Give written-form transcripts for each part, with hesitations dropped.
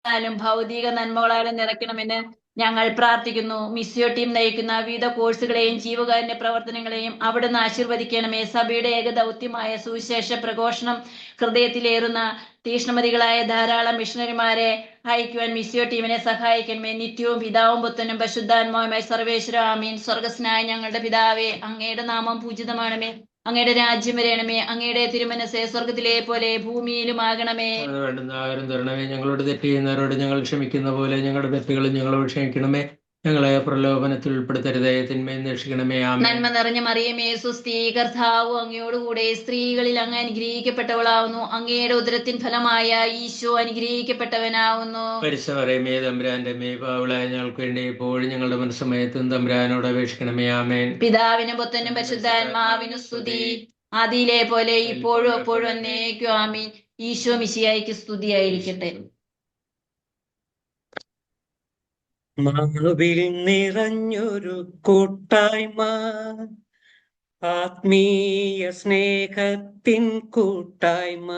ാലും ഭൗതിക നന്മകളാലും നിറയ്ക്കണമെന്ന് ഞങ്ങൾ പ്രാർത്ഥിക്കുന്നു. മിസ്യോ ടീം നയിക്കുന്ന വിവിധ കോഴ്സുകളെയും ജീവകാരുണ്യ പ്രവർത്തനങ്ങളെയും അവിടുന്ന് ആശീർവദിക്കണമേ. സഭയുടെ ഏകദൗത്യമായ സുവിശേഷ പ്രഘോഷണം ഹൃദയത്തിലേറുന്ന തീക്ഷ്ണമതികളായ ധാരാളം മിഷണറിമാരെ അയക്കുവാൻ മിസ്യോ ടീമിനെ സഹായിക്കണമേ. നിത്യവും പിതാവും പുത്രനും പരിശുദ്ധാത്മാവുമായി സർവേശ്വര ആമീൻ. സ്വർഗസ്നായ ഞങ്ങളുടെ പിതാവേ, അങ്ങയുടെ നാമം പൂജിതമാണമേ. അങ്ങയുടെ രാജ്യം വരയണമേ. അങ്ങയുടെ തിരുമനസ്സേ സ്വർഗത്തിലെ പോലെ ഭൂമിയിലും ആകണമേ. വേണ്ടുന്ന ആഹാരം തരണമേ. ഞങ്ങളോട് തെറ്റ് ചെയ്യുന്നവരോട് ഞങ്ങൾ ക്ഷമിക്കുന്ന പോലെ ഞങ്ങളുടെ തെറ്റുകളും ഞങ്ങളോട് ക്ഷമിക്കണമേ. ഞങ്ങളെ പ്രലോഭനത്തിൽ ഉൾപ്പെടുത്തരുതേ, തിന്മയിൽ രക്ഷിക്കണമേ. ആമേൻ. നന്മ നിറഞ്ഞ മറിയമേ, സുസ്ഥീ, കർത്താവ് അങ്ങയോടുകൂടെ സ്ത്രീകളിൽ അങ്ങ് അനുഗ്രഹിക്കപ്പെട്ടവളാവുന്നു. അങ്ങയുടെ ഉദരത്തിൻ ഫലമായ ഈശോ അനുഗ്രഹിക്കപ്പെട്ടവനാവുന്നു. പരിശുദ്ധ മറിയമേ, തമ്പുരാന്റെ അമ്മേ, പാപികളായ ഞങ്ങൾക്ക് വേണ്ടി എപ്പോഴും ഞങ്ങളുടെ മനസ്സമയത്തും തമ്പുരാനോട് അപേക്ഷിക്കണമേ. ആമേൻ. പിതാവിനും പുത്രനും പരിശുദ്ധാത്മാവിനും സ്തുതി, ആദിയിലെ പോലെ ഇപ്പോഴും എപ്പോഴും എന്നേക്കും ആമീൻ. ഈശോ മിശിഹായ്ക്ക് സ്തുതിയായിരിക്കട്ടെ. മാവിൽ നിറഞ്ഞൊരു കൂട്ടായ്മ, ആത്മീയ സ്നേഹത്തിൻ കൂട്ടായ്മ.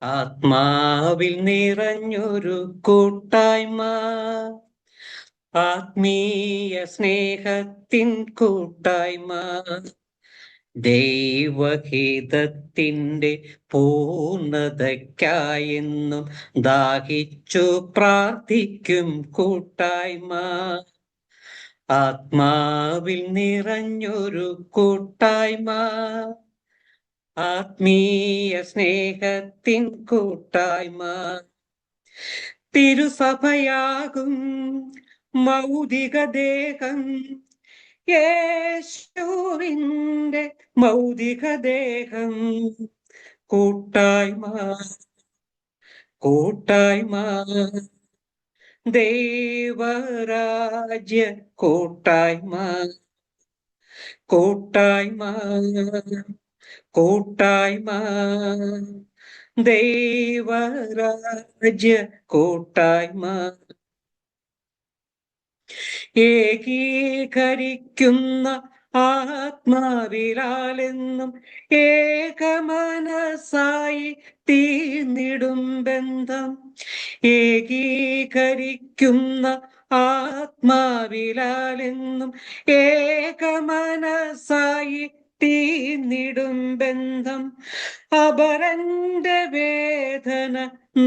ആത്മാവിൽ നിറഞ്ഞൊരു കൂട്ടായ്മ, ആത്മീയ സ്നേഹത്തിൻ കൂട്ടായ്മ. ദൈവഹിതത്തിന്റെ പൂർണ്ണതയ്ക്കായെന്നും ദാഹിച്ചു പ്രാർത്ഥിക്കും കൂട്ടായ്മ. ആത്മാവിൽ നിറഞ്ഞൊരു കൂട്ടായ്മ, ആത്മീയ സ്നേഹത്തിൻ കൂട്ടായ്മ. തിരുസഭയാകും മൗതിക ദേഹം, യേശുവിന്റെ മൗതിക ദേഹം. കൂട്ടായ്മ, കൂട്ടായ്മ, ദൈവരാജ്യ കൂട്ടായ്മ. കൂട്ടായ്മ, കൂട്ടായ്മ, ദൈവരാജ്യ കൂട്ടായ്മ. ഏകീകരിക്കുന്ന ആത്മാവിലാലെന്നും ഏകമനസായി തീർന്നിടും ബന്ധം. ഏകീകരിക്കുന്ന ആത്മാവിലാലെന്നും ഏകമനസായി തീർന്നിടും ബന്ധം. അപരന്റെ വേദന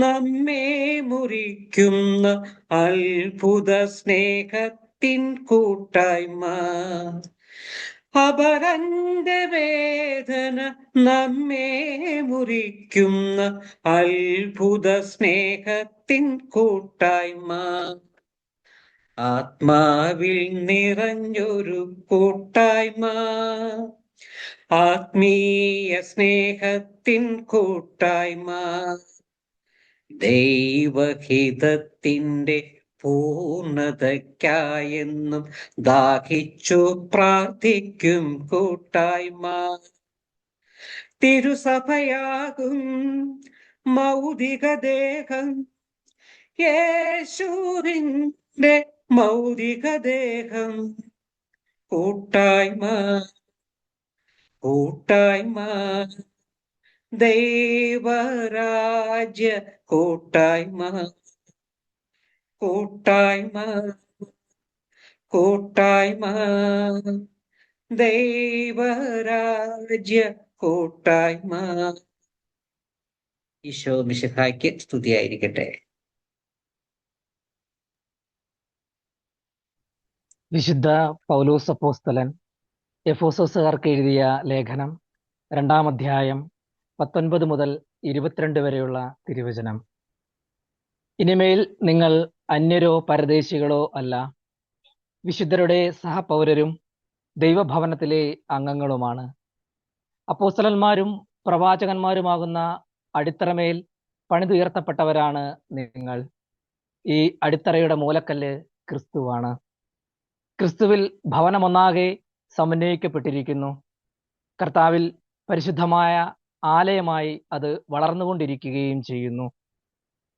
നമ്മെ മുറിക്കുന്ന അത്ഭുത സ്നേഹത്തിൻ കൂട്ടായ്മ. അപരന്റെ വേദന നമ്മെ മുറിക്കുന്ന അത്ഭുത സ്നേഹത്തിൻ കൂട്ടായ്മ. ആത്മാവിൽ നിറഞ്ഞൊരു കൂട്ടായ്മ, ആത്മീയ സ്നേഹത്തിൻ കൂട്ടായ്മ. ദൈവഹിതത്തിന്റെ പൂർണ്ണതയ്ക്കായെന്നും ദാഹിച്ചു പ്രാർത്ഥിക്കും കൂട്ടായ്മ. തിരുസഭയാകും മൗതിക ദേഹം, യേശുവിന്റെ മൗതിക ദേഹം. കൂട്ടായ്മ, കൂട്ടായ്മ, ദൈവരാജ്യ കൂട്ടായ്മ. കൂട്ടായ്മ, കൂട്ടായ്മ, ദൈവരാജ്യ കൂട്ടായ്മ. ഈശോ മിശിഹായ്ക്ക് സ്തുതിയായിരിക്കട്ടെ. വിശുദ്ധ പൗലോസ് അപ്പോസ്തലൻ എഫോസോസുകാർക്ക് എഴുതിയ ലേഖനം 2-ാം അധ്യായം 19 മുതൽ 22 വരെയുള്ള തിരുവചനം. ഇനിമേൽ നിങ്ങൾ അന്യരോ പരദേശികളോ അല്ല, വിശുദ്ധരുടെ സഹപൗരരും ദൈവഭവനത്തിലെ അംഗങ്ങളുമാണ്. അപ്പോസ്തലന്മാരും പ്രവാചകന്മാരുമാകുന്ന അടിത്തറമേൽ പണിതുയർത്തപ്പെട്ടവരാണ് നിങ്ങൾ. ഈ അടിത്തറയുടെ മൂലക്കല്ല് ക്രിസ്തുവാണ്. ക്രിസ്തുവിൽ ഭവനമൊന്നാകെ സമന്വയിക്കപ്പെട്ടിരിക്കുന്നു. കർത്താവിൽ പരിശുദ്ധമായ ആലയമായി അത് വളർന്നുകൊണ്ടിരിക്കുകയും ചെയ്യുന്നു.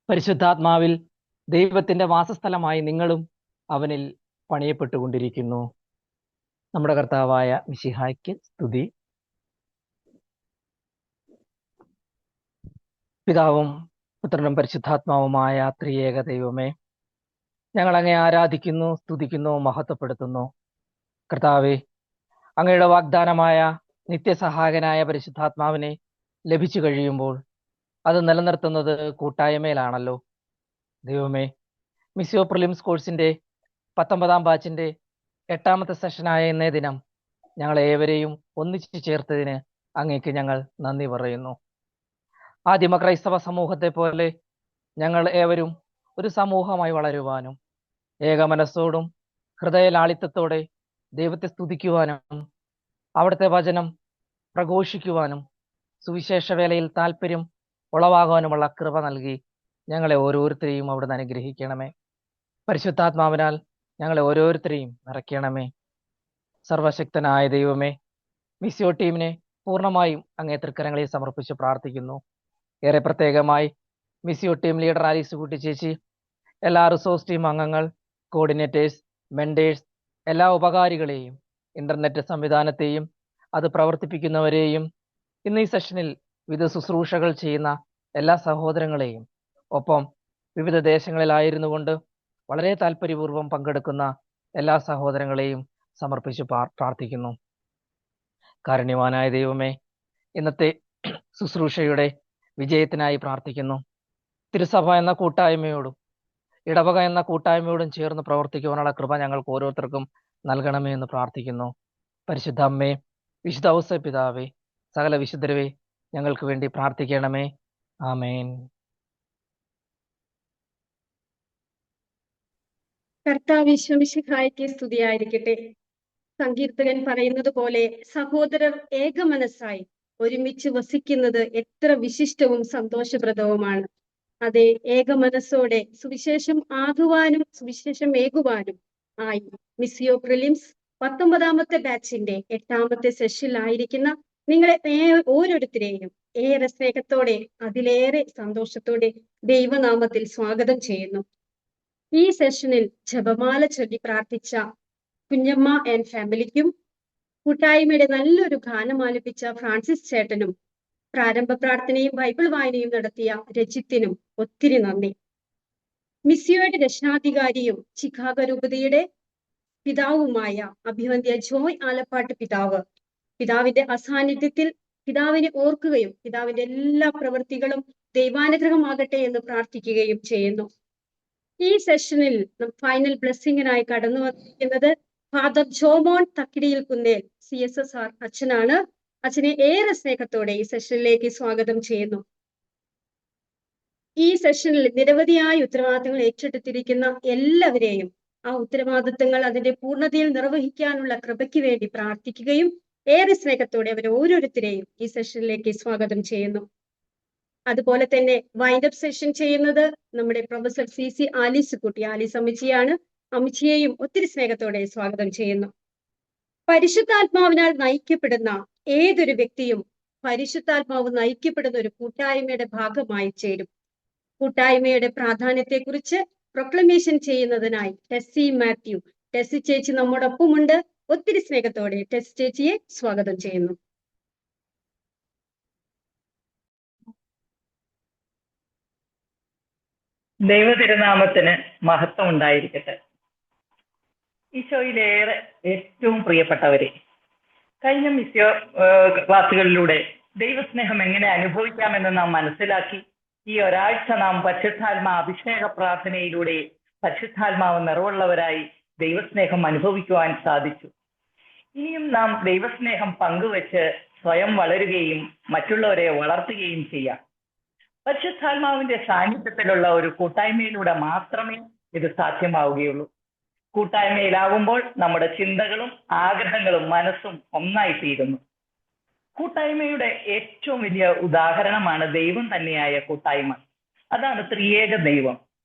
പരിശുദ്ധാത്മാവിൽ ദൈവത്തിന്റെ വാസസ്ഥലമായി നിങ്ങളും അവനിൽ പണിയപ്പെട്ടുകൊണ്ടിരിക്കുന്നു. നമ്മുടെ കർത്താവായ മിശിഹായ്ക്ക് സ്തുതി. പിതാവും പുത്രനും പരിശുദ്ധാത്മാവുമായ ത്രിയേക ദൈവമേ, ഞങ്ങൾ അങ്ങേ ആരാധിക്കുന്നു, സ്തുതിക്കുന്നു, മഹത്വപ്പെടുത്തുന്നു. കർത്താവേ, അങ്ങയുടെ വാഗ്ദാനമായ നിത്യസഹായകനായ പരിശുദ്ധാത്മാവിനെ ലഭിച്ചു കഴിയുമ്പോൾ അത് നിലനിർത്തുന്നത് കൂട്ടായ്മയിലാണല്ലോ. ദൈവമേ, മിസിയോ പ്രിലിംസ് കോഴ്സിന്റെ 19ാം ബാച്ചിന്റെ 8ാമത്തെ സെഷനായ ഇന്നേ ദിനം ഞങ്ങളെ ഏവരെയും ഒന്നിച്ചു ചേർത്തതിന് അങ്ങേക്ക് ഞങ്ങൾ നന്ദി പറയുന്നു. ആദിമ ക്രൈസ്തവ സമൂഹത്തെ പോലെ ഞങ്ങൾ ഏവരും ഒരു സമൂഹമായി വളരുവാനും ഏകമനസ്സോടും ഹൃദയലാളിത്യത്തോടെ ദൈവത്തെ സ്തുതിക്കുവാനും അവിടുത്തെ വചനം പ്രഘോഷിക്കുവാനും സുവിശേഷ വേലയിൽ താല്പര്യം ഉളവാകാനുമുള്ള കൃപ നൽകി ഞങ്ങളെ ഓരോരുത്തരെയും അവിടുന്ന് അനുഗ്രഹിക്കണമേ. പരിശുദ്ധാത്മാവിനാൽ ഞങ്ങളെ ഓരോരുത്തരെയും നിറയ്ക്കണമേ. സർവശക്തനായ ദൈവമേ, മിസിയോ ടീമിനെ പൂർണ്ണമായും അങ്ങേ തൃക്കരങ്ങളിൽ സമർപ്പിച്ച് പ്രാർത്ഥിക്കുന്നു. ഏറെ പ്രത്യേകമായി മിസിയോ ടീം ലീഡർ ആലീസ് കുട്ടി ചേച്ചി, എല്ലാ റിസോഴ്സ് ടീം അംഗങ്ങൾ, കോർഡിനേറ്റേഴ്സ്, മെൻഡേഴ്സ്, എല്ലാ ഉപകാരികളെയും ഇന്റർനെറ്റ് സംവിധാനത്തെയും അത് പ്രവർത്തിപ്പിക്കുന്നവരെയും ഇന്ന് ഈ സെഷനിൽ വിവിധ ശുശ്രൂഷകൾ ചെയ്യുന്ന എല്ലാ സഹോദരങ്ങളെയും, ഒപ്പം വിവിധ ദേശങ്ങളിലായിരുന്നു കൊണ്ട് വളരെ താല്പര്യപൂർവ്വം പങ്കെടുക്കുന്ന എല്ലാ സഹോദരങ്ങളെയും സമർപ്പിച്ച് പ്രാർത്ഥിക്കുന്നു. കാരുണ്യവാനായ ദൈവമേ, ഇന്നത്തെ ശുശ്രൂഷയുടെ വിജയത്തിനായി പ്രാർത്ഥിക്കുന്നു. തിരുസഭ എന്ന കൂട്ടായ്മയോടും ഇടവക എന്ന കൂട്ടായ്മയോടും ചേർന്ന് പ്രവർത്തിക്കുവാനുള്ള കൃപ ഞങ്ങൾക്ക് ഓരോരുത്തർക്കും നൽകണമേ എന്ന് പ്രാർത്ഥിക്കുന്നു. പരിശുദ്ധ അമ്മേ, വിശുദ്ധ ഔസേപ്പ് പിതാവേ, സകല വിശുദ്ധരവേ, ഞങ്ങൾക്ക് വേണ്ടി പ്രാർത്ഥിക്കണമേ. ആമേൻ. കർത്താവ് ഈശോമിശിഹായ്ക്ക് സ്തുതിയായിരിക്കട്ടെ. സങ്കീർത്തകൻ പറയുന്നത് പോലെ സഹോദരർ ഏകമനസ്സായി ഒരുമിച്ച് വസിക്കുന്നത് എത്ര വിശിഷ്ടവും സന്തോഷപ്രദവുമാണ്. അതെ, ഏകമനസ്സോടെ സുവിശേഷം ആകുവാനും സുവിശേഷം ഏകുവാനും ആയി മിസിയോ പ്രിലിംസ് 19ാമത്തെ ബാച്ചിന്റെ 8ാമത്തെ സെഷനിലായിരിക്കുന്ന നിങ്ങളെ ഓരോരുത്തരെയും ഏറെ സ്നേഹത്തോടെ അതിലേറെ സന്തോഷത്തോടെ ദൈവനാമത്തിൽ സ്വാഗതം ചെയ്യുന്നു. ഈ സെഷനിൽ ജപമാല ചൊല്ലി പ്രാർത്ഥിച്ച കുഞ്ഞമ്മ ആൻഡ് ഫാമിലിക്കും കൂട്ടായ്മയുടെ നല്ലൊരു ഗാനം ആലപിച്ച ഫ്രാൻസിസ് ചേട്ടനും പ്രാരംഭ പ്രാർത്ഥനയും ബൈബിൾ വായനയും നടത്തിയ രജിത്തിനും ഒത്തിരി നന്ദി. മിസിയോയുടെ രക്ഷാധികാരിയും ചിക്കാഗോ രൂപതയുടെ പിതാവുമായ അഭിവന്ദ്യ ജോയ് ആലപ്പാട്ട് പിതാവിന്റെ അസാന്നിധ്യത്തിൽ പിതാവിനെ ഓർക്കുകയും പിതാവിന്റെ എല്ലാ പ്രവൃത്തികളും ദൈവാനുഗ്രഹമാകട്ടെ എന്ന് പ്രാർത്ഥിക്കുകയും ചെയ്യുന്നു. ഈ സെഷനിൽ ഫൈനൽ ബ്ലെസ്സിങ്ങിനായി കടന്നു വന്നിരിക്കുന്നത് ഫാദർ ജോമോൻ തക്കിടിയിൽ കുന്നേൽ CSSR അച്ഛനാണ്. അച്ഛനെ ഏറെ സ്നേഹത്തോടെ ഈ സെഷനിലേക്ക് സ്വാഗതം ചെയ്യുന്നു. ഈ സെഷനിൽ നിരവധിയായ ഉത്തരവാദിത്തങ്ങൾ ഏറ്റെടുത്തിരിക്കുന്ന എല്ലാവരെയും ആ ഉത്തരവാദിത്തങ്ങൾ അതിന്റെ പൂർണ്ണതയിൽ നിർവഹിക്കാനുള്ള കൃപയ്ക്ക് വേണ്ടി പ്രാർത്ഥിക്കുകയും ഏറെ സ്നേഹത്തോടെ അവർ ഓരോരുത്തരെയും ഈ സെഷനിലേക്ക് സ്വാഗതം ചെയ്യുന്നു. അതുപോലെ തന്നെ വൈൻഡപ്പ് സെഷൻ ചെയ്യുന്നത് നമ്മുടെ പ്രൊഫസർ CC ആലീസ് കുട്ടി, ആലീസ് അമ്മച്ചിയാണ്. അമ്മച്ചിയെയും ഒത്തിരി സ്നേഹത്തോടെ സ്വാഗതം ചെയ്യുന്നു. പരിശുദ്ധാത്മാവിനാൽ നയിക്കപ്പെടുന്ന ഏതൊരു വ്യക്തിയും പരിശുദ്ധാത്മാവ് നയിക്കപ്പെടുന്ന ഒരു കൂട്ടായ്മയുടെ ഭാഗമായി ചേരും. കൂട്ടായ്മയുടെ പ്രാധാന്യത്തെക്കുറിച്ച് പ്രൊക്ലമേഷൻ ചെയ്യുന്നതിനായി ടെസ്സി മാത്യു, ടെസ്സി ചേച്ചി നമ്മോടൊപ്പമുണ്ട്. ഒത്തിരി സ്നേഹത്തോടെ ടെസ്സി ചേച്ചിയെ സ്വാഗതം ചെയ്യുന്നു. ദൈവ തിരുനാമത്തിന് മഹത്വം ഉണ്ടായിരിക്കട്ടെ. ഈശോയിലേറെ ഏറ്റവും പ്രിയപ്പെട്ടവരെ, കഴിഞ്ഞ മിസിയോ ക്ലാസ്സുകളിലൂടെ ദൈവസ്നേഹം എങ്ങനെ അനുഭവിക്കാമെന്ന് നാം മനസ്സിലാക്കി. ഈ ഒരാഴ്ച നാം പരിശുദ്ധാത്മാ അഭിഷേക പ്രാർത്ഥനയിലൂടെ പരിശുദ്ധാത്മാവ് നിറവുള്ളവരായി ദൈവസ്നേഹം അനുഭവിക്കുവാൻ സാധിച്ചു. ഇനിയും നാം ദൈവസ്നേഹം പങ്കുവെച്ച് സ്വയം വളരുകയും മറ്റുള്ളവരെ വളർത്തുകയും ചെയ്യാം. പരിശുദ്ധാത്മാവിന്റെ സാന്നിധ്യത്തിലുള്ള ഒരു കൂട്ടായ്മയിലൂടെ മാത്രമേ ഇത് സാധ്യമാവുകയുള്ളൂ. കൂട്ടായ്മയിലാവുമ്പോൾ നമ്മുടെ ചിന്തകളും ആഗ്രഹങ്ങളും മനസ്സും ഒന്നായിത്തീരുന്നു. കൂട്ടായ്മയുടെ ഏറ്റവും വലിയ ഉദാഹരണമാണ് ദൈവം തന്നെയായ കൂട്ടായ്മ. അതാണ് ത്രിയേക ദൈവം.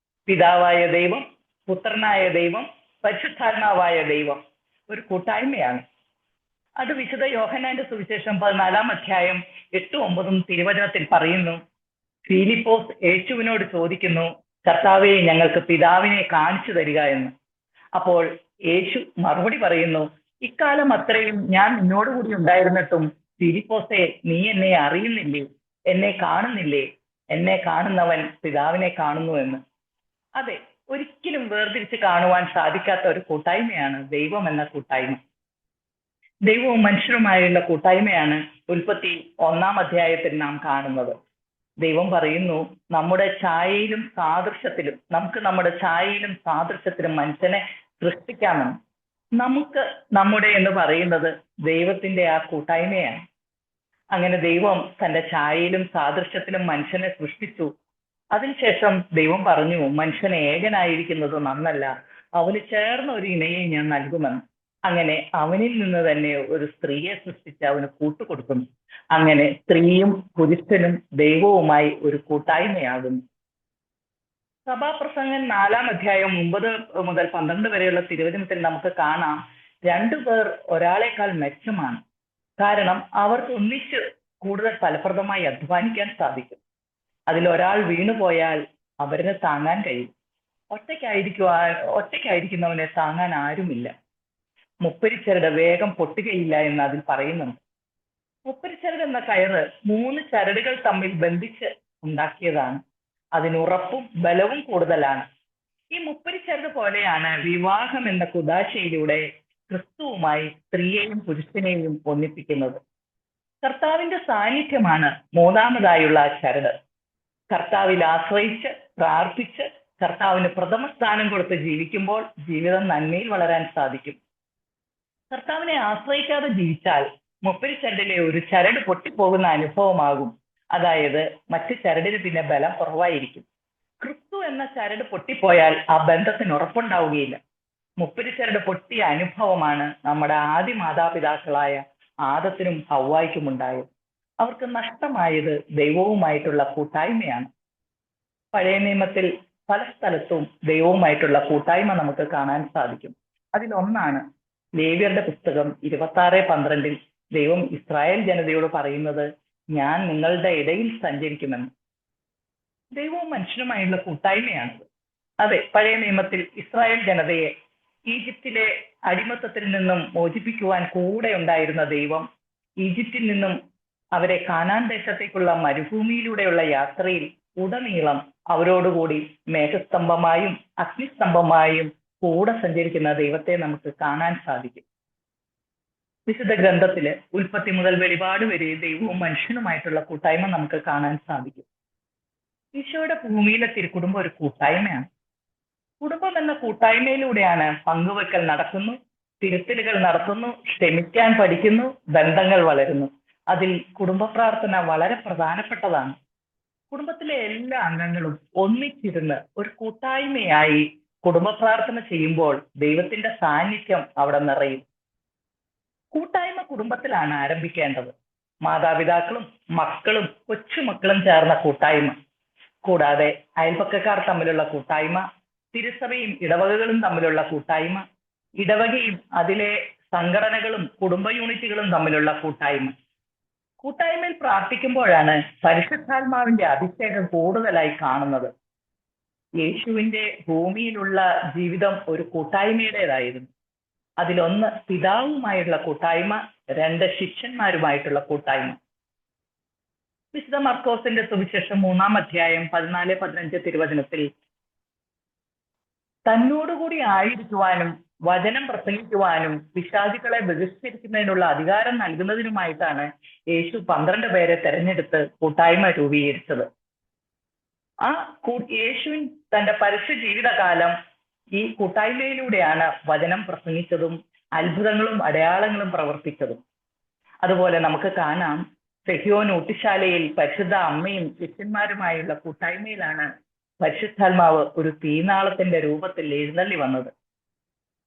പിതാവായ ദൈവം, പുത്രനായ ദൈവം, പരിശുദ്ധാത്മാവായ ദൈവം ഒരു കൂട്ടായ്മയാണ്. അത് വിശുദ്ധ യോഹന്നാന്റെ സുവിശേഷം 14-ാം അധ്യായം 8-9 തിരുവചനത്തിൽ പറയുന്നു. ഫിലിപ്പോസ് യേശുവിനോട് ചോദിക്കുന്നു, കർത്താവേ, ഞങ്ങൾക്ക് പിതാവിനെ കാണിച്ചു തരിക എന്ന്. അപ്പോൾ യേശു മറുപടി പറയുന്നു, ഇക്കാലം അത്രയും ഞാൻ നിന്നോടുകൂടി ഉണ്ടായിരുന്നിട്ടും ഫിലിപ്പോസേ, നീ എന്നെ അറിയുന്നില്ലേ, എന്നെ കാണുന്നില്ലേ? എന്നെ കാണുന്നവൻ പിതാവിനെ കാണുന്നു എന്ന്. അതെ, ഒരിക്കലും വേർതിരിച്ച് കാണുവാൻ സാധിക്കാത്ത ഒരു കൂട്ടായ്മയാണ് ദൈവം എന്ന കൂട്ടായ്മ. ദൈവവും മനുഷ്യരുമായുള്ള കൂട്ടായ്മയാണ് ഉൽപ്പത്തി 1-ാം അധ്യായത്തിൽ നാം കാണുന്നത്. ദൈവം പറയുന്നു, നമ്മുടെ ഛായയിലും സാദൃശ്യത്തിലും, നമുക്ക് നമ്മുടെ ഛായയിലും സാദൃശ്യത്തിലും മനുഷ്യനെ സൃഷ്ടിക്കാമെന്ന്. നമുക്ക് നമ്മുടെ എന്ന് പറയുന്നത് ദൈവത്തിന്റെ ആ കൂട്ടായ്മയാണ്. അങ്ങനെ ദൈവം തന്റെ ഛായയിലും സാദൃശ്യത്തിലും മനുഷ്യനെ സൃഷ്ടിച്ചു. അതിനുശേഷം ദൈവം പറഞ്ഞു, മനുഷ്യനെ ഏകനായിരിക്കുന്നത് നന്നല്ല, അവന് ചേർന്ന ഒരു ഇണയെ ഞാൻ നൽകുമെന്ന്. അങ്ങനെ അവനിൽ നിന്ന് തന്നെ ഒരു സ്ത്രീയെ സൃഷ്ടിച്ച് അവന് കൂട്ടുകൊടുക്കുന്നു. അങ്ങനെ സ്ത്രീയും പുരുഷനും ദൈവവുമായി ഒരു കൂട്ടായ്മയാകുന്നു. സഭാപ്രസംഗൻ 4-ാം അധ്യായം 9 മുതൽ 12 വരെയുള്ള തിരുവചനത്തിൽ നമുക്ക് കാണാം, 2 പേർ ഒരാളെക്കാൾ മെച്ചമാണ്. കാരണം അവർക്ക് ഒന്നിച്ച് കൂടുതൽ ഫലപ്രദമായി അധ്വാനിക്കാൻ സാധിക്കും. അതിലൊരാൾ വീണുപോയാൽ അവരിനെ താങ്ങാൻ കഴിയും. ഒറ്റയ്ക്കായിരിക്കുന്നവനെ താങ്ങാൻ ആരുമില്ല. മുപ്പരിച്ചരട് വേഗം പൊട്ടുകയില്ല എന്ന് അതിൽ പറയുന്നുണ്ട്. മുപ്പരിച്ചരട് എന്ന കയറ് 3 ചരടുകൾ തമ്മിൽ ബന്ധിച്ച് ഉണ്ടാക്കിയതാണ്. അതിനുറപ്പും ബലവും കൂടുതലാണ്. ഈ മുപ്പരിച്ചരട് പോലെയാണ് വിവാഹം എന്ന കുദാശയിലൂടെ ക്രിസ്തുവുമായി സ്ത്രീയെയും പുരുഷനെയും ഒന്നിപ്പിക്കുന്നത്. കർത്താവിന്റെ സാന്നിധ്യമാണ് 3-ാമതായുള്ള ചരട്. കർത്താവിൽ ആശ്രയിച്ച് പ്രാർത്ഥിച്ച് കർത്താവിന് പ്രഥമ സ്ഥാനം കൊടുത്ത് ജീവിക്കുമ്പോൾ ജീവിതം നന്മയിൽ വളരാൻ സാധിക്കും. കർത്താവിനെ ആശ്രയിക്കാതെ ജീവിച്ചാൽ മുപ്പരിച്ചരടിലെ ഒരു ചരട് പൊട്ടിപ്പോകുന്ന അനുഭവമാകും. അതായത് മറ്റു ചരടിന് പിന്നെ ബലം കുറവായിരിക്കും. ക്രിസ്തു എന്ന ചരട് പൊട്ടിപ്പോയാൽ ആ ബന്ധത്തിന് ഉറപ്പുണ്ടാവുകയില്ല. മുപ്പരിച്ചരട് പൊട്ടിയ അനുഭവമാണ് നമ്മുടെ ആദ്യ മാതാപിതാക്കളായ ആദത്തിനും ഹവ്വായ്ക്കും ഉണ്ടായത്. അവർക്ക് നഷ്ടമായത് ദൈവവുമായിട്ടുള്ള കൂട്ടായ്മയാണ്. പഴയ നിയമത്തിൽ പല സ്ഥലത്തും ദൈവവുമായിട്ടുള്ള കൂട്ടായ്മ നമുക്ക് കാണാൻ സാധിക്കും. അതിലൊന്നാണ് ലേവ്യരുടെ പുസ്തകം 26:12 ദൈവം ഇസ്രായേൽ ജനതയോട് പറയുന്നത്, ഞാൻ നിങ്ങളുടെ ഇടയിൽ സഞ്ചരിക്കുമെന്ന്. ദൈവവും മനുഷ്യനുമായുള്ള കൂട്ടായ്മയാണത്. അതെ, പഴയ നിയമത്തിൽ ഇസ്രായേൽ ജനതയെ ഈജിപ്തിലെ അടിമത്തത്തിൽ നിന്നും മോചിപ്പിക്കുവാൻ കൂടെ ഉണ്ടായിരുന്ന ദൈവം ഈജിപ്തിൽ നിന്നും അവരെ കാനാൻ ദേശത്തേക്കുള്ള മരുഭൂമിയിലൂടെയുള്ള യാത്രയിൽ ഉടനീളം അവരോടുകൂടി മേഘസ്തംഭമായും അഗ്നിസ്തംഭമായും കൂടെ സഞ്ചരിക്കുന്ന ദൈവത്തെ നമുക്ക് കാണാൻ സാധിക്കും. വിശുദ്ധ ഗ്രന്ഥത്തില് ഉൽപ്പത്തി മുതൽ വെളിപാട് വരെ ദൈവവും മനുഷ്യനുമായിട്ടുള്ള കൂട്ടായ്മ നമുക്ക് കാണാൻ സാധിക്കും. ഈശോയുടെ ഭൂമിയിലെ തിരുക്കുടുംബം ഒരു കൂട്ടായ്മയാണ്. കുടുംബം എന്ന കൂട്ടായ്മയിലൂടെയാണ് പങ്കുവെക്കൽ നടക്കുന്നു, തിരുത്തലുകൾ നടത്തുന്നു, ക്ഷമിക്കാൻ പഠിക്കുന്നു, ബന്ധങ്ങൾ വളരുന്നു. അതിൽ കുടുംബ പ്രാർത്ഥന വളരെ പ്രധാനപ്പെട്ടതാണ്. കുടുംബത്തിലെ എല്ലാ അംഗങ്ങളും ഒന്നിച്ചിരുന്ന് ഒരു കൂട്ടായ്മയായി കുടുംബ പ്രാർത്ഥന ചെയ്യുമ്പോൾ ദൈവത്തിന്റെ സാന്നിധ്യം അവിടെ നിറയും. കൂട്ടായ്മ കുടുംബത്തിലാണ് ആരംഭിക്കേണ്ടത്. മാതാപിതാക്കളും മക്കളും കൊച്ചുമക്കളും ചേർന്ന കൂട്ടായ്മ, കൂടാതെ അയൽപക്കക്കാർ തമ്മിലുള്ള കൂട്ടായ്മ, തിരുസഭയും ഇടവകകളും തമ്മിലുള്ള കൂട്ടായ്മ, ഇടവകയും അതിലെ സംഘടനകളും കുടുംബ യൂണിറ്റുകളും തമ്മിലുള്ള കൂട്ടായ്മ. കൂട്ടായ്മയിൽ പ്രാർത്ഥിക്കുമ്പോഴാണ് പരിശുദ്ധാത്മാവിന്റെ അഭിഷേകം കൂടുതലായി കാണുന്നത്. യേശുവിന്റെ ഭൂമിയിലുള്ള ജീവിതം ഒരു കൂട്ടായ്മയുടേതായിരുന്നു. അതിലൊന്ന് പിതാവുമായുള്ള കൂട്ടായ്മ, 2 ശിഷ്യന്മാരുമായിട്ടുള്ള കൂട്ടായ്മ. വിശുദ്ധ മർക്കോസിന്റെ സുവിശേഷം 3-ാം അധ്യായം 14-15 തിരുവചനത്തിൽ തന്നോടുകൂടി ആയിരിക്കുവാനും വചനം പ്രസംഗിക്കുവാനും പിശാചുക്കളെ ബഹിഷ്കരിക്കുന്നതിനുള്ള അധികാരം നൽകുന്നതിനുമായിട്ടാണ് യേശു 12 പേരെ തെരഞ്ഞെടുത്ത് കൂട്ടായ്മ രൂപീകരിച്ചത്. ആ യേശുവിൻ തന്റെ പരസ്യ ജീവിതകാലം ഈ കൂട്ടായ്മയിലൂടെയാണ് വചനം പ്രസംഗിച്ചതും അത്ഭുതങ്ങളും അടയാളങ്ങളും പ്രവർത്തിച്ചതും. അതുപോലെ നമുക്ക് കാണാം, സെഹിയോൻ ഊട്ടിശാലയിൽ പരിശുദ്ധ അമ്മയും ശിഷ്യന്മാരുമായുള്ള കൂട്ടായ്മയിലാണ് പരിശുദ്ധാത്മാവ് ഒരു തീനാളത്തിന്റെ രൂപത്തിൽ എഴുന്നള്ളി വന്നത്.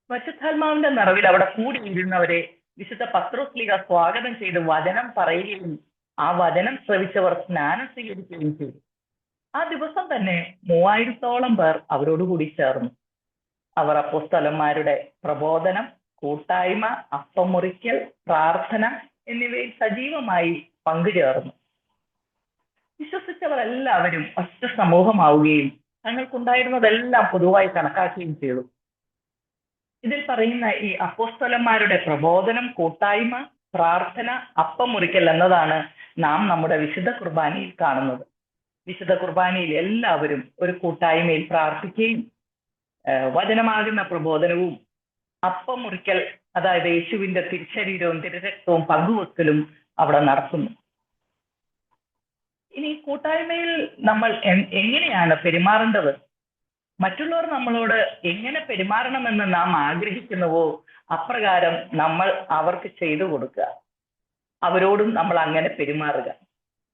പരിശുദ്ധാത്മാവിന്റെ നിറവിൽ അവിടെ കൂടിയിരുന്നവരെ വിശുദ്ധ പത്രോസ്ലീഹ സ്വാഗതം ചെയ്ത് വചനം പറയുകയും ആ വചനം ശ്രവിച്ചവർ സ്നാനം സ്വീകരിക്കുകയും ചെയ്തു. ആ ദിവസം തന്നെ 3000-ഓളം പേർ അവരോടുകൂടി ചേർന്നു. അവർ അപ്പോസ്തലന്മാരുടെ പ്രബോധനം, കൂട്ടായ്മ, അപ്പം മുറിക്കൽ, പ്രാർത്ഥന എന്നിവയിൽ സജീവമായി പങ്കുചേർന്നു. വിശ്വസിച്ചവർ എല്ലാവരും ഒറ്റ സമൂഹമാവുകയും തങ്ങൾക്കുണ്ടായിരുന്നതെല്ലാം പൊതുവായി കണക്കാക്കുകയും ചെയ്തു. ഇതിൽ പറയുന്ന ഈ അപ്പോസ്തലന്മാരുടെ പ്രബോധനം, കൂട്ടായ്മ, പ്രാർത്ഥന, അപ്പം മുറിക്കൽ എന്നതാണ് നാം നമ്മുടെ വിശുദ്ധ കുർബാനയിൽ കാണുന്നത്. വിശുദ്ധ കുർബാനയിൽ എല്ലാവരും ഒരു കൂട്ടായ്മയിൽ പ്രാർത്ഥിക്കുകയും വചനമാകുന്ന പ്രബോധനവും അപ്പം മുറിക്കൽ, അതായത് യേശുവിന്റെ തിരുശരീരവും തിരുരക്തവും പങ്കുവെക്കലും അവിടെ നടത്തുന്നു. ഇനി കൂട്ടായ്മയിൽ നമ്മൾ എങ്ങനെയാണ് പെരുമാറേണ്ടത്? മറ്റുള്ളവർ നമ്മളോട് എങ്ങനെ പെരുമാറണമെന്ന് നാം ആഗ്രഹിക്കുന്നുവോ അപ്രകാരം നമ്മൾ അവർക്ക് ചെയ്തു കൊടുക്കുക. അവരോടും നമ്മൾ അങ്ങനെ പെരുമാറുക.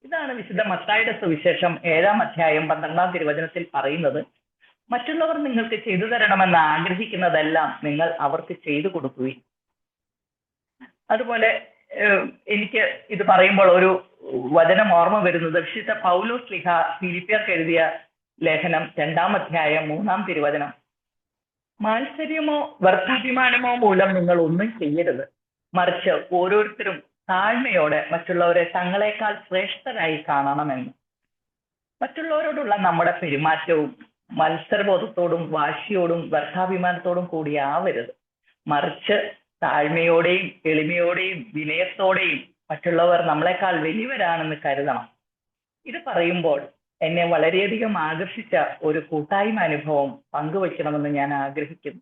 ഇതാണ് വിശുദ്ധ മത്തായിയുടെ സുവിശേഷം 7-ാം അധ്യായം 12-ാം തിരുവചനത്തിൽ പറയുന്നത്. മറ്റുള്ളവർ നിങ്ങൾക്ക് ചെയ്തു തരണമെന്ന് ആഗ്രഹിക്കുന്നതെല്ലാം നിങ്ങൾ അവർക്ക് ചെയ്തു കൊടുക്കുകയും. അതുപോലെ എനിക്ക് ഇത് പറയുമ്പോൾ ഒരു വചനം ഓർമ്മ വരുന്നത് വിശുദ്ധ പൗലോസ് ശ്ലീഹ ഫിലിപ്പിയർക്ക് എഴുതിയ ലേഖനം 2-ാം അധ്യായം 3-ാം തിരുവചനം. മാത്സര്യമോ വ്യർത്ഥാഭിമാനമോ മൂലം നിങ്ങൾ ഒന്നും ചെയ്യരുത്, മറിച്ച് ഓരോരുത്തരും താഴ്മയോടെ മറ്റുള്ളവരെ തങ്ങളെക്കാൾ ശ്രേഷ്ഠരായി കാണണമെന്ന്. മറ്റുള്ളവരോടുള്ള നമ്മുടെ പെരുമാറ്റവും മത്സരബോധത്തോടും വാശിയോടും വ്യർത്ഥാഭിമാനത്തോടും കൂടിയാവരുത്, മറിച്ച് താഴ്മയോടെയും എളിമയോടെയും വിനയത്തോടെയും മറ്റുള്ളവർ നമ്മളെക്കാൾ വലിയവരാണെന്ന് കരുതണം. ഇത് പറയുമ്പോൾ എന്നെ വളരെയധികം ആകർഷിച്ച ഒരു കൂട്ടായ്മ അനുഭവം പങ്കുവയ്ക്കണമെന്ന് ഞാൻ ആഗ്രഹിക്കുന്നു.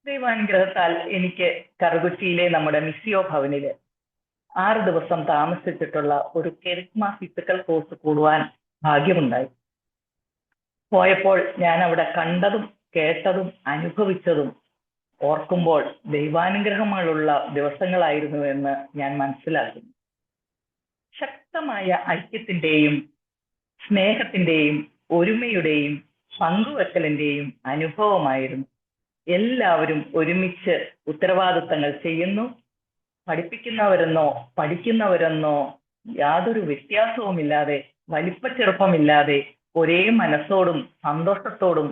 ദൈവാനുഗ്രഹത്താൽ എനിക്ക് കറുകുറ്റിയിലെ നമ്മുടെ മിസ്സിയോ ഭവനില് 6 ദിവസം താമസിച്ചിട്ടുള്ള ഒരു കെരിസ്മ ഫിസിക്കൽ കോഴ്സ് കൂടുവാൻ ഭാഗ്യമുണ്ടായി. പോയപ്പോൾ ഞാൻ അവിടെ കണ്ടതും കേട്ടതും അനുഭവിച്ചതും ഓർക്കുമ്പോൾ ദൈവാനുഗ്രഹങ്ങളുള്ള ദിവസങ്ങളായിരുന്നു എന്ന് ഞാൻ മനസ്സിലാക്കുന്നു. ശക്തമായ ഐക്യത്തിന്റെയും സ്നേഹത്തിന്റെയും ഒരുമയുടെയും പങ്കുവെക്കലിന്റെയും അനുഭവമായിരുന്നു. എല്ലാവരും ഒരുമിച്ച് ഉത്തരവാദിത്തങ്ങൾ ചെയ്യുന്നു. പഠിപ്പിക്കുന്നവരെന്നോ പഠിക്കുന്നവരെന്നോ യാതൊരു വ്യത്യാസവുമില്ലാതെ, വലിപ്പച്ചെറുപ്പമില്ലാതെ ഒരേ മനസ്സോടും സന്തോഷത്തോടും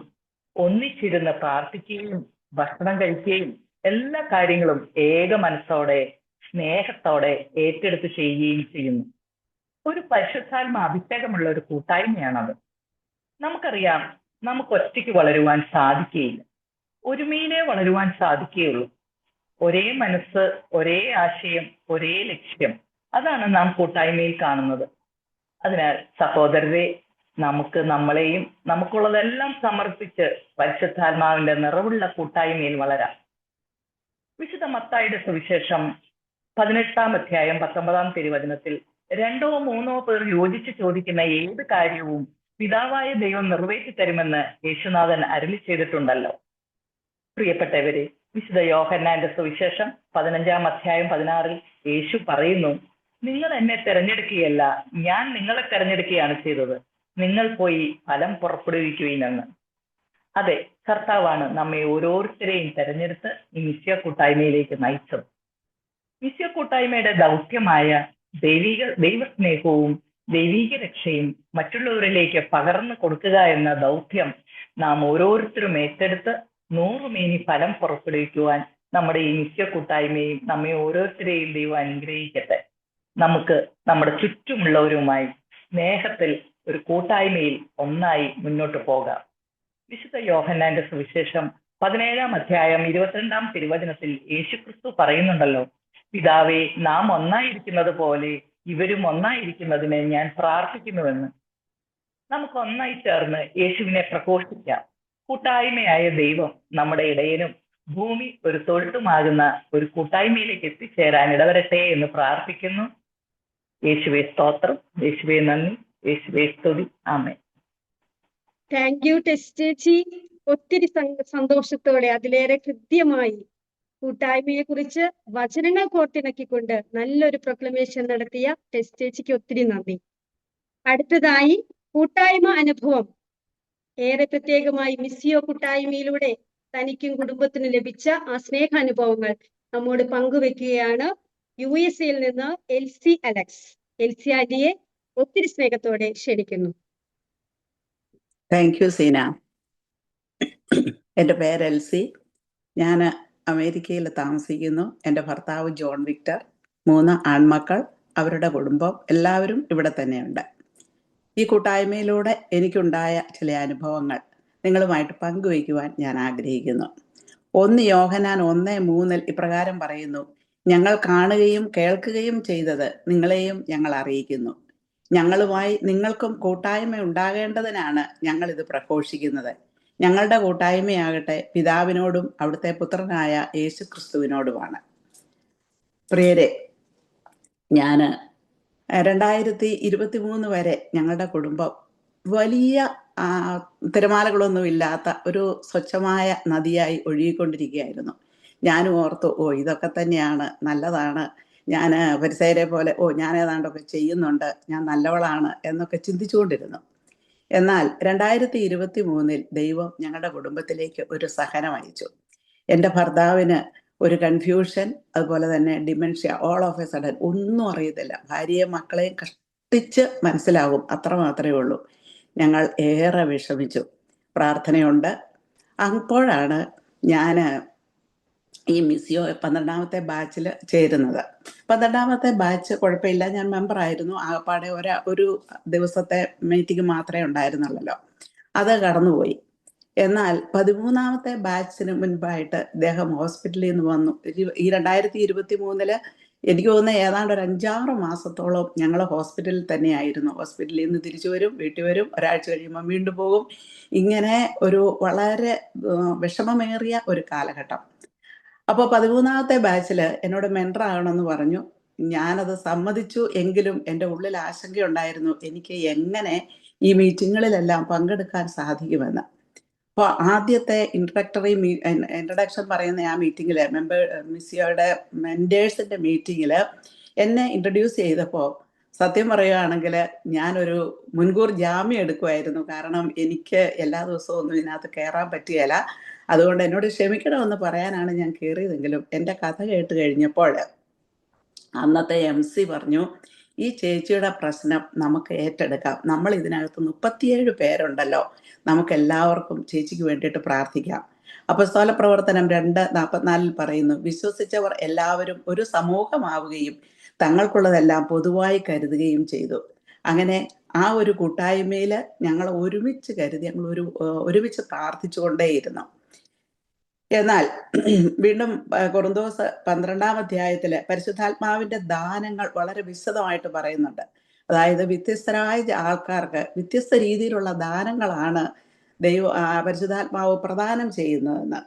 ഒന്നിച്ചിരുന്ന് പ്രാർത്ഥിക്കുകയും ഭക്ഷണം കഴിക്കുകയും എല്ലാ കാര്യങ്ങളും ഏക മനസ്സോടെ സ്നേഹത്തോടെ ഏറ്റെടുത്ത് ചെയ്യുകയും ചെയ്യുന്നു. ഒരു പരിശുദ്ധാത്മ അഭിഷേകമുള്ള ഒരു കൂട്ടായ്മയാണത്. നമുക്കറിയാം, നമുക്ക് ഒറ്റയ്ക്ക് വളരുവാൻ സാധിക്കുകയില്ല. ഒരുമയിലേ വളരുവാൻ സാധിക്കുകയുള്ളൂ. ഒരേ മനസ്സ്, ഒരേ ആശയം, ഒരേ ലക്ഷ്യം, അതാണ് നാം കൂട്ടായ്മയിൽ കാണുന്നത്. അതിനാൽ സഹോദരരെ, നമുക്ക് നമ്മളെയും നമുക്കുള്ളതെല്ലാം സമർപ്പിച്ച് പരിശുദ്ധാത്മാവിന്റെ നിറവുള്ള കൂട്ടായ്മയിൽ വളരാം. വിശുദ്ധ മത്തായിയുടെ സുവിശേഷം 18-ാം അധ്യായം 19-ാം തിരുവചനത്തിൽ 2 or 3 പേർ യോജിച്ച് ചോദിക്കുന്ന ഏത് കാര്യവും പിതാവായ ദൈവം നിറവേറ്റി തരുമെന്ന് യേശുനാഥൻ അരുളി ചെയ്തിട്ടുണ്ടല്ലോ. പ്രിയപ്പെട്ടവരെ, വിശുദ്ധ യോഹന്നാന്റെ സുവിശേഷം 15-ാം അധ്യായം 16-ൽ യേശു പറയുന്നു, നിങ്ങൾ എന്നെ തെരഞ്ഞെടുക്കുകയല്ല, ഞാൻ നിങ്ങളെ തെരഞ്ഞെടുക്കുകയാണ് ചെയ്തത്. നിങ്ങൾ പോയി ഫലം പുറപ്പെടുവിക്കുകയെന്ന്. അതെ, കർത്താവാണ് നമ്മെ ഓരോരുത്തരെയും തെരഞ്ഞെടുത്ത് ഈ മിസ്യ കൂട്ടായ്മയിലേക്ക് നയിച്ചത്. മിസ്യ കൂട്ടായ്മയുടെ ദൗത്യമായ ദൈവസ്നേഹവും ദൈവീക രക്ഷയും മറ്റുള്ളവരിലേക്ക് പകർന്നു കൊടുക്കുക എന്ന ദൗത്യം നാം ഓരോരുത്തരും ഏറ്റെടുത്ത് 100 മേനി ഫലം പുറപ്പെടുവിക്കുവാൻ നമ്മുടെ ഈ മിസ്യ കൂട്ടായ്മയും നമ്മെ ഓരോരുത്തരെയും ദൈവം അനുഗ്രഹിക്കട്ടെ. നമുക്ക് നമ്മുടെ ചുറ്റുമുള്ളവരുമായി സ്നേഹത്തിൽ ഒരു കൂട്ടായ്മയിൽ ഒന്നായി മുന്നോട്ട് പോകാം. വിശുദ്ധ യോഹന്നാന്റെ സുവിശേഷം 17-ാം അധ്യായം 22-ാം തിരുവചനത്തിൽ യേശുക്രിസ്തു പറയുന്നുണ്ടല്ലോ, പിതാവേ, നാം ഒന്നായിരിക്കുന്നത് പോലെ ഇവരും ഒന്നായിരിക്കുന്നതിനെ ഞാൻ പ്രാർത്ഥിക്കുന്നുവെന്ന്. നമുക്ക് ഒന്നായി ചേർന്ന് യേശുവിനെ പ്രഘോഷിക്കാം. കൂട്ടായ്മയായ ദൈവം നമ്മുടെ ഇടയനും ഭൂമി ഒരു തൊഴുത്തുമാകുന്ന ഒരു കൂട്ടായ്മയിലേക്ക് എത്തിച്ചേരാൻ ഇടവരട്ടെ എന്ന് പ്രാർത്ഥിക്കുന്നു. യേശുവേ സ്തോത്രം, യേശുവേ നന്ദി, യേശുവേ സ്തുതി. ആമേൻ. താങ്ക് യു ടെസ്റ്റ് ചേച്ചി. ഒത്തിരി സന്തോഷത്തോടെ അതിലേറെ കൃത്യമായി കൂട്ടായ്മയെ കുറിച്ച് വചനങ്ങൾ കോർത്തിണക്കിക്കൊണ്ട് നല്ലൊരു പ്രൊക്ലമേഷൻ നടത്തിയ ടെസ്റ്റ് ചേച്ചിക്ക് ഒത്തിരി നന്ദി. അടുത്തതായി കൂട്ടായ്മ അനുഭവം, ഏറെ പ്രത്യേകമായി മിസ്സിയോ കൂട്ടായ്മയിലൂടെ തനിക്കും കുടുംബത്തിനും ലഭിച്ച ആ സ്നേഹാനുഭവങ്ങൾ നമ്മോട് പങ്കുവെക്കുകയാണ് USA-യിൽ നിന്ന് എൽസി അലക്സ്. എൽസി ആന്റിയെ ഒത്തിരി സ്നേഹത്തോടെ ക്ഷണിക്കുന്നു. Thank you Seena. എൻ്റെ പേര് എൽസി. ഞാൻ അമേരിക്കയിൽ താമസിക്കുന്നു. എൻ്റെ ഭർത്താവ് ജോൺ വിക്ടർ, 3 ആൺമക്കൾ, അവരുടെ കുടുംബം എല്ലാവരും ഇവിടെ തന്നെയുണ്ട്. ഈ കൂട്ടായ്മയിലൂടെ എനിക്കുണ്ടായ ചില അനുഭവങ്ങൾ നിങ്ങളുമായിട്ട് പങ്കുവയ്ക്കുവാൻ ഞാൻ ആഗ്രഹിക്കുന്നു. 1 യോഹന്നാൻ 1:3 ഇപ്രകാരം പറയുന്നു, ഞങ്ങൾ കാണുകയും കേൾക്കുകയും ചെയ്തത് നിങ്ങളെയും ഞങ്ങൾ അറിയിക്കുന്നു. ഞങ്ങളുമായി നിങ്ങൾക്കും കൂട്ടായ്മ ഉണ്ടാകേണ്ടതിനാണ് ഞങ്ങൾ ഇത് പ്രഘോഷിക്കുന്നത്. ഞങ്ങളുടെ കൂട്ടായ്മയാകട്ടെ പിതാവിനോടും അവിടുത്തെ പുത്രനായ യേശുക്രിസ്തുവിനോടുമാണ്. പ്രിയരെ, ഞാൻ 2023 വരെ ഞങ്ങളുടെ കുടുംബം വലിയ തിരമാലകളൊന്നും ഇല്ലാത്ത ഒരു സ്വച്ഛമായ നദിയായി ഒഴുകിക്കൊണ്ടിരിക്കുകയായിരുന്നു. ഞാനും ഓർത്തു, ഇതൊക്കെ തന്നെയാണ്, നല്ലതാണ്, ഞാൻ പരിസരെ പോലെ ഞാൻ ഏതാണ്ടൊക്കെ ചെയ്യുന്നുണ്ട്, ഞാൻ നല്ലവളാണ് എന്നൊക്കെ ചിന്തിച്ചുകൊണ്ടിരുന്നു. എന്നാൽ 2023 ദൈവം ഞങ്ങളുടെ കുടുംബത്തിലേക്ക് ഒരു സഹനം അയച്ചു. എൻ്റെ ഭർത്താവിന് ഒരു കൺഫ്യൂഷൻ, അതുപോലെ തന്നെ dementia, all of A sudden ഒന്നും അറിയത്തില്ല. ഭാര്യയും മക്കളെയും കഷ്ടിച്ച് മനസ്സിലാവും, അത്ര മാത്രമേ ഉള്ളൂ. ഞങ്ങൾ ഏറെ വിഷമിച്ചു. പ്രാർത്ഥനയുണ്ട്. അപ്പോഴാണ് ഞാൻ ഈ മിസിയോ 12ാമത്തെ ബാച്ചിൽ ചേരുന്നത്. 12ാമത്തെ ബാച്ച് കുഴപ്പമില്ല, ഞാൻ മെമ്പറായിരുന്നു. ആകപ്പാടെ ഒരു ദിവസത്തെ മീറ്റിംഗ് മാത്രമേ ഉണ്ടായിരുന്നുള്ളല്ലോ, അത് കടന്നുപോയി. എന്നാൽ 13ാമത്തെ ബാച്ചിന് മുൻപായിട്ട് ഇദ്ദേഹം ഹോസ്പിറ്റലിൽ നിന്ന് വന്നു. ഈ 2023 എനിക്ക് തോന്നുന്നത് ഏതാണ്ട് ഒരു 5-6 മാസത്തോളം ഞങ്ങൾ ഹോസ്പിറ്റലിൽ തന്നെയായിരുന്നു. ഹോസ്പിറ്റലിൽ നിന്ന് തിരിച്ചു വരും, വീട്ടിൽ വരും, ഒരാഴ്ച കഴിയുമ്പോൾ വീണ്ടും പോകും. ഇങ്ങനെ ഒരു വളരെ വിഷമമേറിയ ഒരു കാലഘട്ടം. അപ്പോൾ 13ാമത്തെ ബാച്ചിൽ എന്നോട് മെൻറ്റർ ആകണമെന്ന് പറഞ്ഞു. ഞാനത് സമ്മതിച്ചു. എങ്കിലും എൻ്റെ ഉള്ളിൽ ആശങ്കയുണ്ടായിരുന്നു, എനിക്ക് എങ്ങനെ ഈ മീറ്റിങ്ങുകളിലെല്ലാം പങ്കെടുക്കാൻ സാധിക്കുമെന്ന്. അപ്പോൾ ആദ്യത്തെ ഇൻട്രഡക്ഷൻ പറയുന്ന ആ മീറ്റിങ്ങിൽ, മിസിയോയുടെ മെൻറ്റേഴ്സിൻ്റെ മീറ്റിങ്ങിൽ എന്നെ ഇൻട്രൊഡ്യൂസ് ചെയ്തപ്പോൾ സത്യം പറയുകയാണെങ്കിൽ ഞാനൊരു മുൻകൂർ ജാമ്യം എടുക്കുമായിരുന്നു. കാരണം എനിക്ക് എല്ലാ ദിവസവും ഒന്നും ഇതിനകത്ത് കയറാൻ പറ്റുകയില്ല. അതുകൊണ്ട് എന്നോട് ക്ഷമിക്കണമെന്ന് പറയാനാണ് ഞാൻ കയറിയതെങ്കിലും എൻ്റെ കഥ കേട്ട് കഴിഞ്ഞപ്പോൾ അന്നത്തെ MC പറഞ്ഞു, ഈ ചേച്ചിയുടെ പ്രശ്നം നമുക്ക് ഏറ്റെടുക്കാം. നമ്മൾ ഇതിനകത്ത് 37 പേരുണ്ടല്ലോ, നമുക്ക് എല്ലാവർക്കും ചേച്ചിക്ക് വേണ്ടിയിട്ട് പ്രാർത്ഥിക്കാം. അപ്പോസ്തല പ്രവർത്തനം 2:44 പറയുന്നു, വിശ്വസിച്ചവർ എല്ലാവരും ഒരു സമൂഹമാവുകയും തങ്ങൾക്കുള്ളതെല്ലാം പൊതുവായി കരുതുകയും ചെയ്തു. അങ്ങനെ ആ ഒരു കൂട്ടായ്മയിൽ ഞങ്ങൾ ഒരുമിച്ച് കരുതി, ഞങ്ങൾ ഒരുമിച്ച് പ്രാർത്ഥിച്ചുകൊണ്ടേയിരുന്നു. എന്നാൽ വീണ്ടും കൊറിന്തോസ് 12ാം അധ്യായത്തില് പരിശുദ്ധാത്മാവിന്റെ ദാനങ്ങൾ വളരെ വിശദമായിട്ട് പറയുന്നുണ്ട്. അതായത് വ്യത്യസ്തരായ ആൾക്കാർക്ക് വ്യത്യസ്ത രീതിയിലുള്ള ദാനങ്ങളാണ് പരിശുദ്ധാത്മാവ് പ്രദാനം ചെയ്യുന്നതെന്ന്.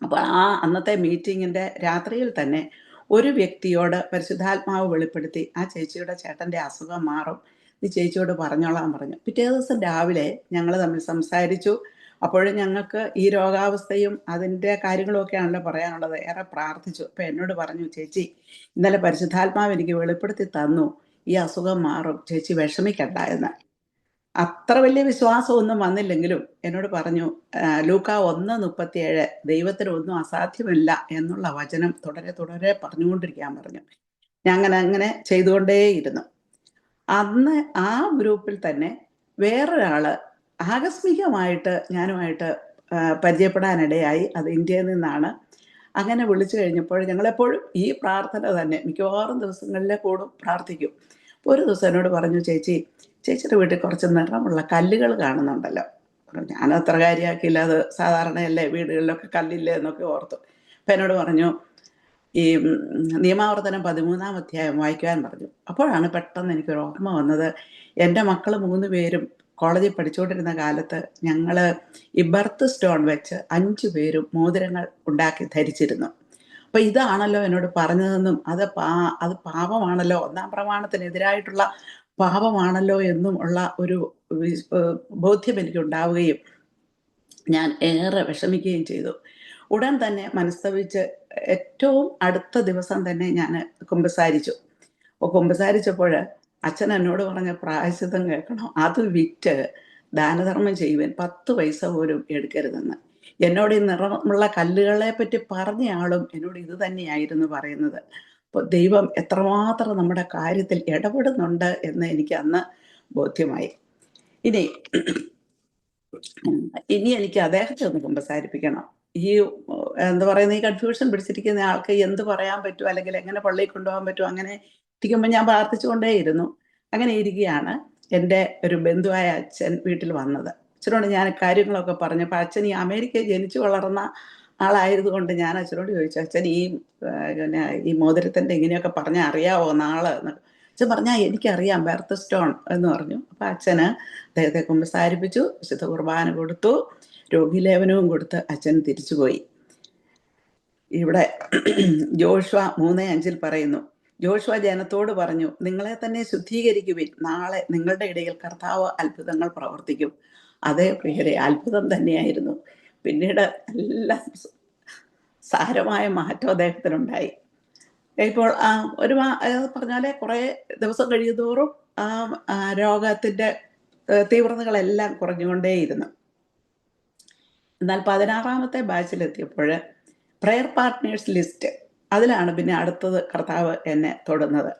അപ്പൊ അന്നത്തെ മീറ്റിങ്ങിന്റെ രാത്രിയിൽ തന്നെ ഒരു വ്യക്തിയോട് പരിശുദ്ധാത്മാവ് വെളിപ്പെടുത്തി, ആ ചേച്ചിയുടെ ചേട്ടന്റെ അസുഖം മാറും, നീ ചേച്ചിയോട് പറഞ്ഞോളാൻ പറഞ്ഞു. പിറ്റേ ദിവസം രാവിലെ ഞങ്ങൾ തമ്മിൽ സംസാരിച്ചു. അപ്പോഴും ഞങ്ങൾക്ക് ഈ രോഗാവസ്ഥയും അതിൻ്റെ കാര്യങ്ങളൊക്കെയാണല്ലോ പറയാനുള്ളത്. ഏറെ പ്രാർത്ഥിച്ചു. അപ്പം എന്നോട് പറഞ്ഞു, ചേച്ചി ഇന്നലെ പരിശുദ്ധാത്മാവ് എനിക്ക് വെളിപ്പെടുത്തി തന്നു, ഈ അസുഖം മാറും, ചേച്ചി വിഷമിക്കണ്ട എന്ന്. അത്ര വലിയ വിശ്വാസമൊന്നും വന്നില്ലെങ്കിലും എന്നോട് പറഞ്ഞു, ലൂക്കാ 1:37 ദൈവത്തിന് ഒന്നും അസാധ്യമല്ല എന്നുള്ള വചനം തുടരെ പറഞ്ഞുകൊണ്ടിരിക്കാൻ പറഞ്ഞു. ഞാൻ അങ്ങനെ ചെയ്തുകൊണ്ടേയിരുന്നു. അന്ന് ആ ഗ്രൂപ്പിൽ തന്നെ വേറൊരാള് ആകസ്മികമായിട്ട് ഞാനുമായിട്ട് പരിചയപ്പെടാനിടയായി. അത് ഇന്ത്യയിൽ നിന്നാണ്. അങ്ങനെ വിളിച്ചു കഴിഞ്ഞപ്പോൾ ഞങ്ങളെപ്പോഴും ഈ പ്രാർത്ഥന തന്നെ മിക്കവാറും ദിവസങ്ങളിലെ കൂടും പ്രാർത്ഥിക്കും. ഒരു ദിവസം എന്നോട് പറഞ്ഞു, ചേച്ചിയുടെ വീട്ടിൽ കുറച്ച് നിറമുള്ള കല്ലുകൾ കാണുന്നുണ്ടല്ലോ. ഞാൻ അത്ര കാര്യമാക്കിയില്ല, അത് സാധാരണയല്ലേ, വീടുകളിലൊക്കെ കല്ലില്ലേ എന്നൊക്കെ ഓർത്തു. അപ്പം എന്നോട് പറഞ്ഞു, ഈ നിയമാവർത്തനം 13ാം അധ്യായം വായിക്കുവാൻ പറഞ്ഞു. അപ്പോഴാണ് പെട്ടെന്ന് എനിക്കൊരു ഓർമ്മ വന്നത്, എൻ്റെ മക്കൾ 3 പേരും കോളേജിൽ പഠിച്ചുകൊണ്ടിരുന്ന കാലത്ത് ഞങ്ങൾ ഈ ബർത്ത് സ്റ്റോൺ വെച്ച് 5 പേരും മോതിരങ്ങൾ ഉണ്ടാക്കി ധരിച്ചിരുന്നു. അപ്പൊ ഇതാണല്ലോ എന്നോട് പറഞ്ഞതെന്നും അത് പാപമാണല്ലോ, 1ാം പ്രമാണത്തിനെതിരായിട്ടുള്ള പാപമാണല്ലോ എന്നും ഉള്ള ഒരു ബോധ്യം എനിക്കുണ്ടാവുകയും ഞാൻ ഏറെ വിഷമിക്കുകയും ചെയ്തു. ഉടൻ തന്നെ മനസ്തപിച്ച് ഏറ്റവും അടുത്ത ദിവസം തന്നെ ഞാൻ കുമ്പസാരിച്ചു. അപ്പോൾ കുമ്പസാരിച്ചപ്പോൾ അച്ഛൻ എന്നോട് പറഞ്ഞ പ്രായശ്ചിത്തം കേൾക്കണം, അത് വിറ്റ് ദാനധർമ്മം ചെയ്യുവാൻ 10 പൈസ പോലും എടുക്കരുതെന്ന്. എന്നോട് ഈ നിറമുള്ള കല്ലുകളെ പറ്റി പറഞ്ഞ ആളും എന്നോട് ഇത് തന്നെയായിരുന്നു പറയുന്നത്. അപ്പോൾ ദൈവം എത്രമാത്രം നമ്മുടെ കാര്യത്തിൽ ഇടപെടുന്നുണ്ട് എന്ന് എനിക്ക് അന്ന് ബോധ്യമായി. ഇനി എനിക്ക് അദ്ദേഹത്തെ ഒന്ന് കുമ്പസാരിപ്പിക്കണം. ഈ എന്താ പറയുന്നത്, ഈ കൺഫ്യൂഷൻ പിടിച്ചിരിക്കുന്ന ആൾക്ക് എന്ത് പറയാൻ പറ്റും, അല്ലെങ്കിൽ എങ്ങനെ പള്ളിയിൽ കൊണ്ടുപോകാൻ പറ്റും, അങ്ങനെ ഇരിക്കുമ്പോൾ ഞാൻ പ്രാർത്ഥിച്ചുകൊണ്ടേയിരുന്നു. അങ്ങനെ ഇരിക്കുകയാണ് എൻ്റെ ഒരു ബന്ധുവായ അച്ഛൻ വീട്ടിൽ വന്നത്. അച്ഛനോട് ഞാൻ കാര്യങ്ങളൊക്കെ പറഞ്ഞപ്പോൾ അച്ഛൻ ഈ അമേരിക്കയിൽ ജനിച്ചു വളർന്ന ആളായതുകൊണ്ട് ഞാൻ അച്ഛനോട് ചോദിച്ചു, അച്ഛൻ ഈ മോതിരത്തിൻ്റെ ഇങ്ങനെയൊക്കെ പറഞ്ഞാൽ അറിയാവോ നാളെ? അച്ഛൻ പറഞ്ഞാൽ എനിക്കറിയാം ബെർത്ത് സ്റ്റോൺ എന്ന് പറഞ്ഞു. അപ്പം അച്ഛന് അദ്ദേഹത്തെ കുമ്പസാരിപ്പിച്ചു, വിശുദ്ധ കുർബാന കൊടുത്തു, രോഗിലേപനവും കൊടുത്ത് അച്ഛൻ തിരിച്ചുപോയി. ഇവിടെ ജോഷുവ 3:5 പറയുന്നു, ജോഷുവ ജനത്തോട് പറഞ്ഞു, നിങ്ങളെ തന്നെ ശുദ്ധീകരിക്കുവിൻ, നാളെ നിങ്ങളുടെ ഇടയിൽ കർത്താവ് അത്ഭുതങ്ങൾ പ്രവർത്തിക്കും. അതേ പ്രിയരെ, അത്ഭുതം തന്നെയായിരുന്നു. പിന്നീട് എല്ലാ സാരമായ മാറ്റം അദ്ദേഹത്തിനുണ്ടായി. ഇപ്പോൾ പറഞ്ഞാൽ കുറേ ദിവസം കഴിയുന്തോറും രോഗത്തിൻ്റെ തീവ്രതകളെല്ലാം കുറഞ്ഞുകൊണ്ടേയിരുന്നു. എന്നാൽ 16ാമത്തെ ബാച്ചിലെത്തിയപ്പോൾ പ്രെയർ പാർട്ട്നേഴ്സ് ലിസ്റ്റ്, അതിലാണ് പിന്നെ അടുത്തത് കർത്താവ് എന്നെ തൊടുന്നത്.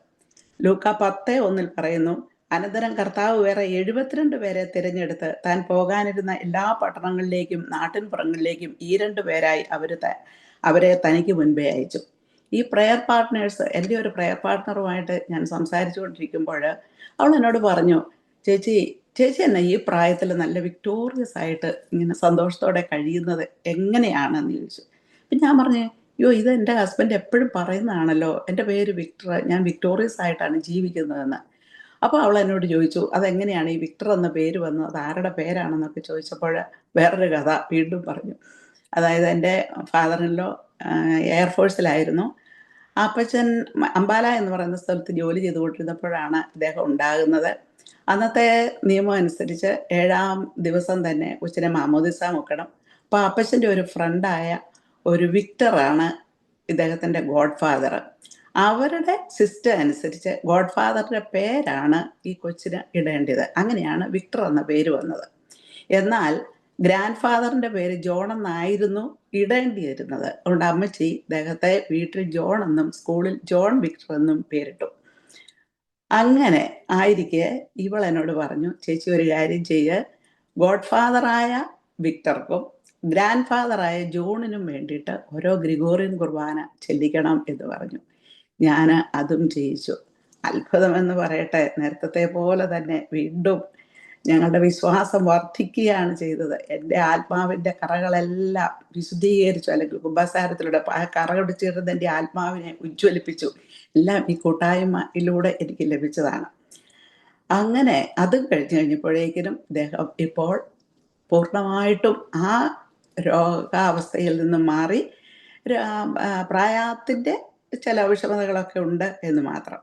ലൂക്ക 10:1 പറയുന്നു, അനന്തരം കർത്താവ് വേറെ 72 പേരെ തിരഞ്ഞെടുത്ത് താൻ പോകാനിരുന്ന എല്ലാ പട്ടണങ്ങളിലേക്കും നാട്ടിൻപുറങ്ങളിലേക്കും ഈ 2 പേരായി അവരെ തനിക്ക് മുൻപേ അയച്ചു. ഈ പ്രെയർ പാർട്ട്നേഴ്സ്, എൻ്റെ ഒരു പ്രെയർ പാർട്ട്ണറുമായിട്ട് ഞാൻ സംസാരിച്ചുകൊണ്ടിരിക്കുമ്പോൾ അവൾ എന്നോട് പറഞ്ഞു, ചേച്ചി എന്നെ ഈ പ്രായത്തിൽ നല്ല വിക്ടോറിയസ് ആയിട്ട് ഇങ്ങനെ സന്തോഷത്തോടെ കഴിയുന്നത് എങ്ങനെയാണെന്ന് ചോദിച്ചു. പിന്നെ ഞാൻ പറഞ്ഞു, അയ്യോ ഇത് എൻ്റെ ഹസ്ബൻഡ് എപ്പോഴും പറയുന്നതാണല്ലോ, എൻ്റെ പേര് വിക്ടർ, ഞാൻ വിക്ടോറിയസ് ആയിട്ടാണ് ജീവിക്കുന്നതെന്ന്. അപ്പോൾ അവൾ എന്നോട് ചോദിച്ചു, അതെങ്ങനെയാണ് ഈ വിക്ടർ എന്ന പേര് വന്നത്, അത് ആരുടെ പേരാണെന്നൊക്കെ ചോദിച്ചപ്പോൾ വേറൊരു കഥ വീണ്ടും പറഞ്ഞു. അതായത് എൻ്റെ ഫാദറിൻലോ എയർഫോഴ്സിലായിരുന്നു. അപ്പച്ചൻ അംബാല എന്ന് പറയുന്ന സ്ഥലത്ത് ജോലി ചെയ്തുകൊണ്ടിരുന്നപ്പോഴാണ് ഇദ്ദേഹം ഉണ്ടാകുന്നത്. അന്നത്തെ നിയമം അനുസരിച്ച് 7ാം ദിവസം തന്നെ കൊച്ചിനെ മാമോദിസ മുക്കണം. അപ്പോൾ അപ്പച്ചൻ്റെ ഒരു ഫ്രണ്ടായ ഒരു വിക്ടറാണ് ഇദ്ദേഹത്തിൻ്റെ ഗോഡ് ഫാദർ. അവരുടെ സിസ്റ്റം അനുസരിച്ച് ഗോഡ് ഫാദറിൻ്റെ പേരാണ് ഈ കൊച്ചിന് ഇടേണ്ടത്. അങ്ങനെയാണ് വിക്ടർ എന്ന പേര് വന്നത്. എന്നാൽ ഗ്രാൻഡ് ഫാദറിൻ്റെ പേര് ജോൺ എന്നായിരുന്നു ഇടേണ്ടിയിരുന്നത്. അതുകൊണ്ട് അമ്മച്ചി ഇദ്ദേഹത്തെ വീട്ടിൽ ജോൺ എന്നും സ്കൂളിൽ ജോൺ വിക്ടർ എന്നും പേരിട്ടു. അങ്ങനെ ആയിരിക്കെ ഇവൾ എന്നോട് പറഞ്ഞു, ചേച്ചി ഒരു കാര്യം ചെയ്യുക, ഗോഡ് ഫാദറായ വിക്ടർക്കും ഗ്രാൻഡ് ഫാദറായ ജോണിനും വേണ്ടിയിട്ട് ഓരോ ഗ്രിഗോറിയൻ കുർബാന ചെല്ലിക്കണം എന്ന് പറഞ്ഞു. ഞാൻ അതും ചെയ്യിച്ചു. അത്ഭുതമെന്ന് പറയട്ടെ, നേരത്തെ പോലെ തന്നെ വീണ്ടും ഞങ്ങളുടെ വിശ്വാസം വർദ്ധിക്കുകയാണ് ചെയ്തത്. എൻ്റെ ആത്മാവിൻ്റെ കറകളെല്ലാം വിശുദ്ധീകരിച്ചു, അല്ലെങ്കിൽ കുംഭസാരത്തിലൂടെ കറകടിച്ചിരുന്ന എൻ്റെ ആത്മാവിനെ ഉജ്ജ്വലിപ്പിച്ചു. എല്ലാം ഈ കൂട്ടായ്മയിലൂടെ എനിക്ക് ലഭിച്ചതാണ്. അങ്ങനെ അതും കഴിഞ്ഞപ്പോഴേക്കിനും ഇദ്ദേഹം ഇപ്പോൾ പൂർണ്ണമായിട്ടും ആ രോഗാവസ്ഥയിൽ നിന്നും മാറി. പ്രായത്തിൻ്റെ ചില വിഷമതകളൊക്കെ ഉണ്ട് എന്ന് മാത്രം.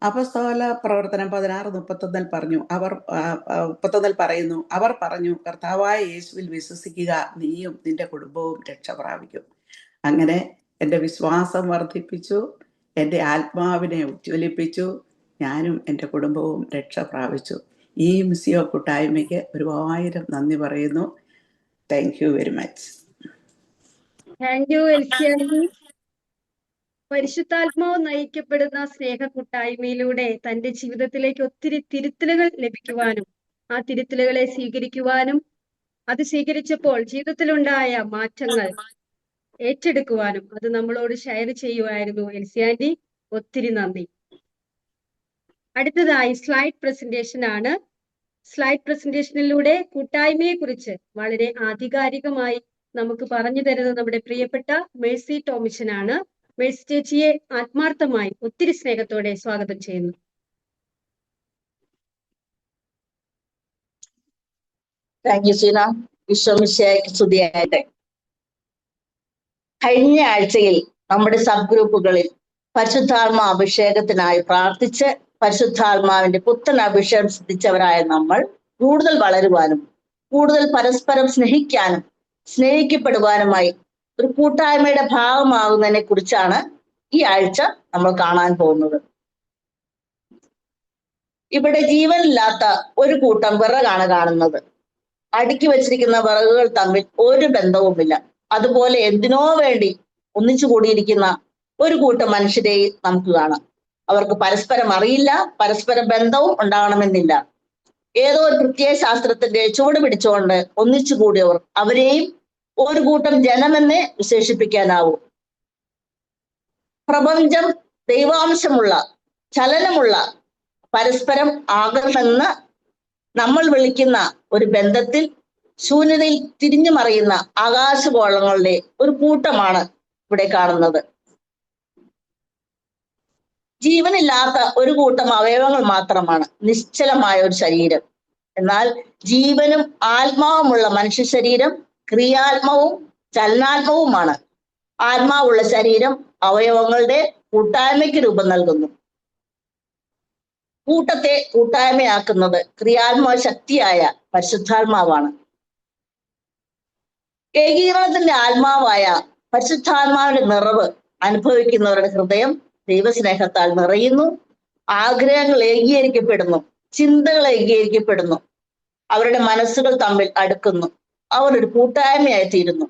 അപ്പോസ്തല പ്രവർത്തനം 16:31 പറഞ്ഞു, 31 പറയുന്നു, അവർ പറഞ്ഞു, കർത്താവായ യേശുവിൽ വിശ്വസിക്കുക, നീയും നിന്റെ കുടുംബവും രക്ഷ പ്രാപിക്കും. അങ്ങനെ എൻ്റെ വിശ്വാസം വർദ്ധിപ്പിച്ചു, എൻ്റെ ആത്മാവിനെ ഉജ്ജ്വലിപ്പിച്ചു, ഞാനും എൻ്റെ കുടുംബവും രക്ഷ പ്രാപിച്ചു. ഈ മിസിയോ കൂട്ടായ്മയ്ക്ക് 1000 നന്ദി പറയുന്നു. Thank you very much. Thank you Elsiyani. പരിശുദ്ധാത്മാവ് നയിക്കപ്പെടുന്ന സ്നേഹ കൂട്ടായ്മയിലൂടെ തന്റെ ജീവിതത്തിലേക്ക് ഒത്തിരി തിരുത്തലുകൾ ലഭിക്കുവാനും ആ തിരുത്തലുകളെ സ്വീകരിക്കുവാനും അത് സ്വീകരിച്ചപ്പോൾ ജീവിതത്തിലുണ്ടായ മാറ്റങ്ങൾ ഏറ്റെടുക്കുവാനും അത് നമ്മളോട് ഷെയർ ചെയ്യുമായിരുന്നു എൽസിയാനി. ഒത്തിരി നന്ദി. അടുത്തതായി സ്ലൈഡ് പ്രസന്റേഷൻ ആണ്. സ്ലൈഡ് പ്രസന്റേഷനിലൂടെ കൂട്ടായ്മയെ കുറിച്ച് വളരെ ആധികാരികമായി നമുക്ക് പറഞ്ഞു തരുന്നത് നമ്മുടെ പ്രിയപ്പെട്ട മേഴ്സി ടോമിച്ചൻ ആണ്. മേഴ്സി ചേച്ചിയെ ആത്മാർത്ഥമായി ഒത്തിരി സ്നേഹത്തോടെ സ്വാഗതം ചെയ്യുന്നു. Thank you Seena. വിശ്വമിശിഹായ്ക്ക് സ്തുതിയാകട്ടെ. കഴിഞ്ഞ ആഴ്ചയിൽ നമ്മുടെ സബ് ഗ്രൂപ്പുകളിൽ പരിശുദ്ധാത്മാ അഭിഷേകത്തിനായി പ്രാർത്ഥിച്ച് പരിശുദ്ധാത്മാവിന്റെ പുത്തൻ അഭിഷേകം സിദ്ധിച്ചവരായ നമ്മൾ കൂടുതൽ വളരുവാനും കൂടുതൽ പരസ്പരം സ്നേഹിക്കാനും സ്നേഹിക്കപ്പെടുവാനുമായി ഒരു കൂട്ടായ്മയുടെ ഭാഗമാകുന്നതിനെ കുറിച്ചാണ് ഈ ആഴ്ച നമ്മൾ കാണാൻ പോകുന്നത്. ഇവിടെ ജീവനില്ലാത്ത ഒരു കൂട്ടം വിറകാണ് കാണുന്നത്. അടുക്കി വെച്ചിരിക്കുന്ന വിറകുകൾ തമ്മിൽ ഒരു ബന്ധവുമില്ല. അതുപോലെ എന്തിനോ വേണ്ടി ഒന്നിച്ചു കൂടിയിരിക്കുന്ന ഒരു കൂട്ടം മനുഷ്യരെ നമുക്ക് കാണാം. അവർക്ക് പരസ്പരം അറിയില്ല, പരസ്പരം ബന്ധവും ഉണ്ടാകണമെന്നില്ല. ഏതോ ഒരു പ്രത്യയ ശാസ്ത്രത്തിന്റെ ചുവട് പിടിച്ചുകൊണ്ട് ഒന്നിച്ചു കൂടിയവർ, അവരെയും ഒരു കൂട്ടം ജനമെന്നേ വിശേഷിപ്പിക്കാനാവൂ. പ്രപഞ്ചം ദൈവാംശമുള്ള, ചലനമുള്ള, പരസ്പരം ആകണമെന്ന് നമ്മൾ വിളിക്കുന്ന ഒരു ബന്ധത്തിൽ ശൂന്യതയിൽ തിരിഞ്ഞു മറിയുന്ന ആകാശഗോളങ്ങളുടെ ഒരു കൂട്ടമാണ് ഇവിടെ കാണുന്നത്. ജീവനില്ലാത്ത ഒരു കൂട്ടം അവയവങ്ങൾ മാത്രമാണ് നിശ്ചലമായ ഒരു ശരീരം. എന്നാൽ ജീവനും ആത്മാവുമുള്ള മനുഷ്യ ശരീരം ക്രിയാത്മവും ചലനാത്മവുമാണ്. ആത്മാവുള്ള ശരീരം അവയവങ്ങളുടെ കൂട്ടായ്മയ്ക്ക് രൂപം നൽകുന്നു. കൂട്ടത്തെ കൂട്ടായ്മയാക്കുന്നത് ക്രിയാത്മക ശക്തിയായ പരിശുദ്ധാത്മാവാണ്. ഏകീകരണത്തിന്റെ ആത്മാവായ പരിശുദ്ധാത്മാവിന്റെ നിറവ് അനുഭവിക്കുന്നവരുടെ ഹൃദയം ദൈവസ്നേഹത്താൽ നിറയുന്നു. ആഗ്രഹങ്ങൾ ഏകീകരിക്കപ്പെടുന്നു, ചിന്തകൾ ഏകീകരിക്കപ്പെടുന്നു, അവരുടെ മനസ്സുകൾ തമ്മിൽ അടുക്കുന്നു, അവർ ഒരു കൂട്ടായ്മയായി തീരുന്നു.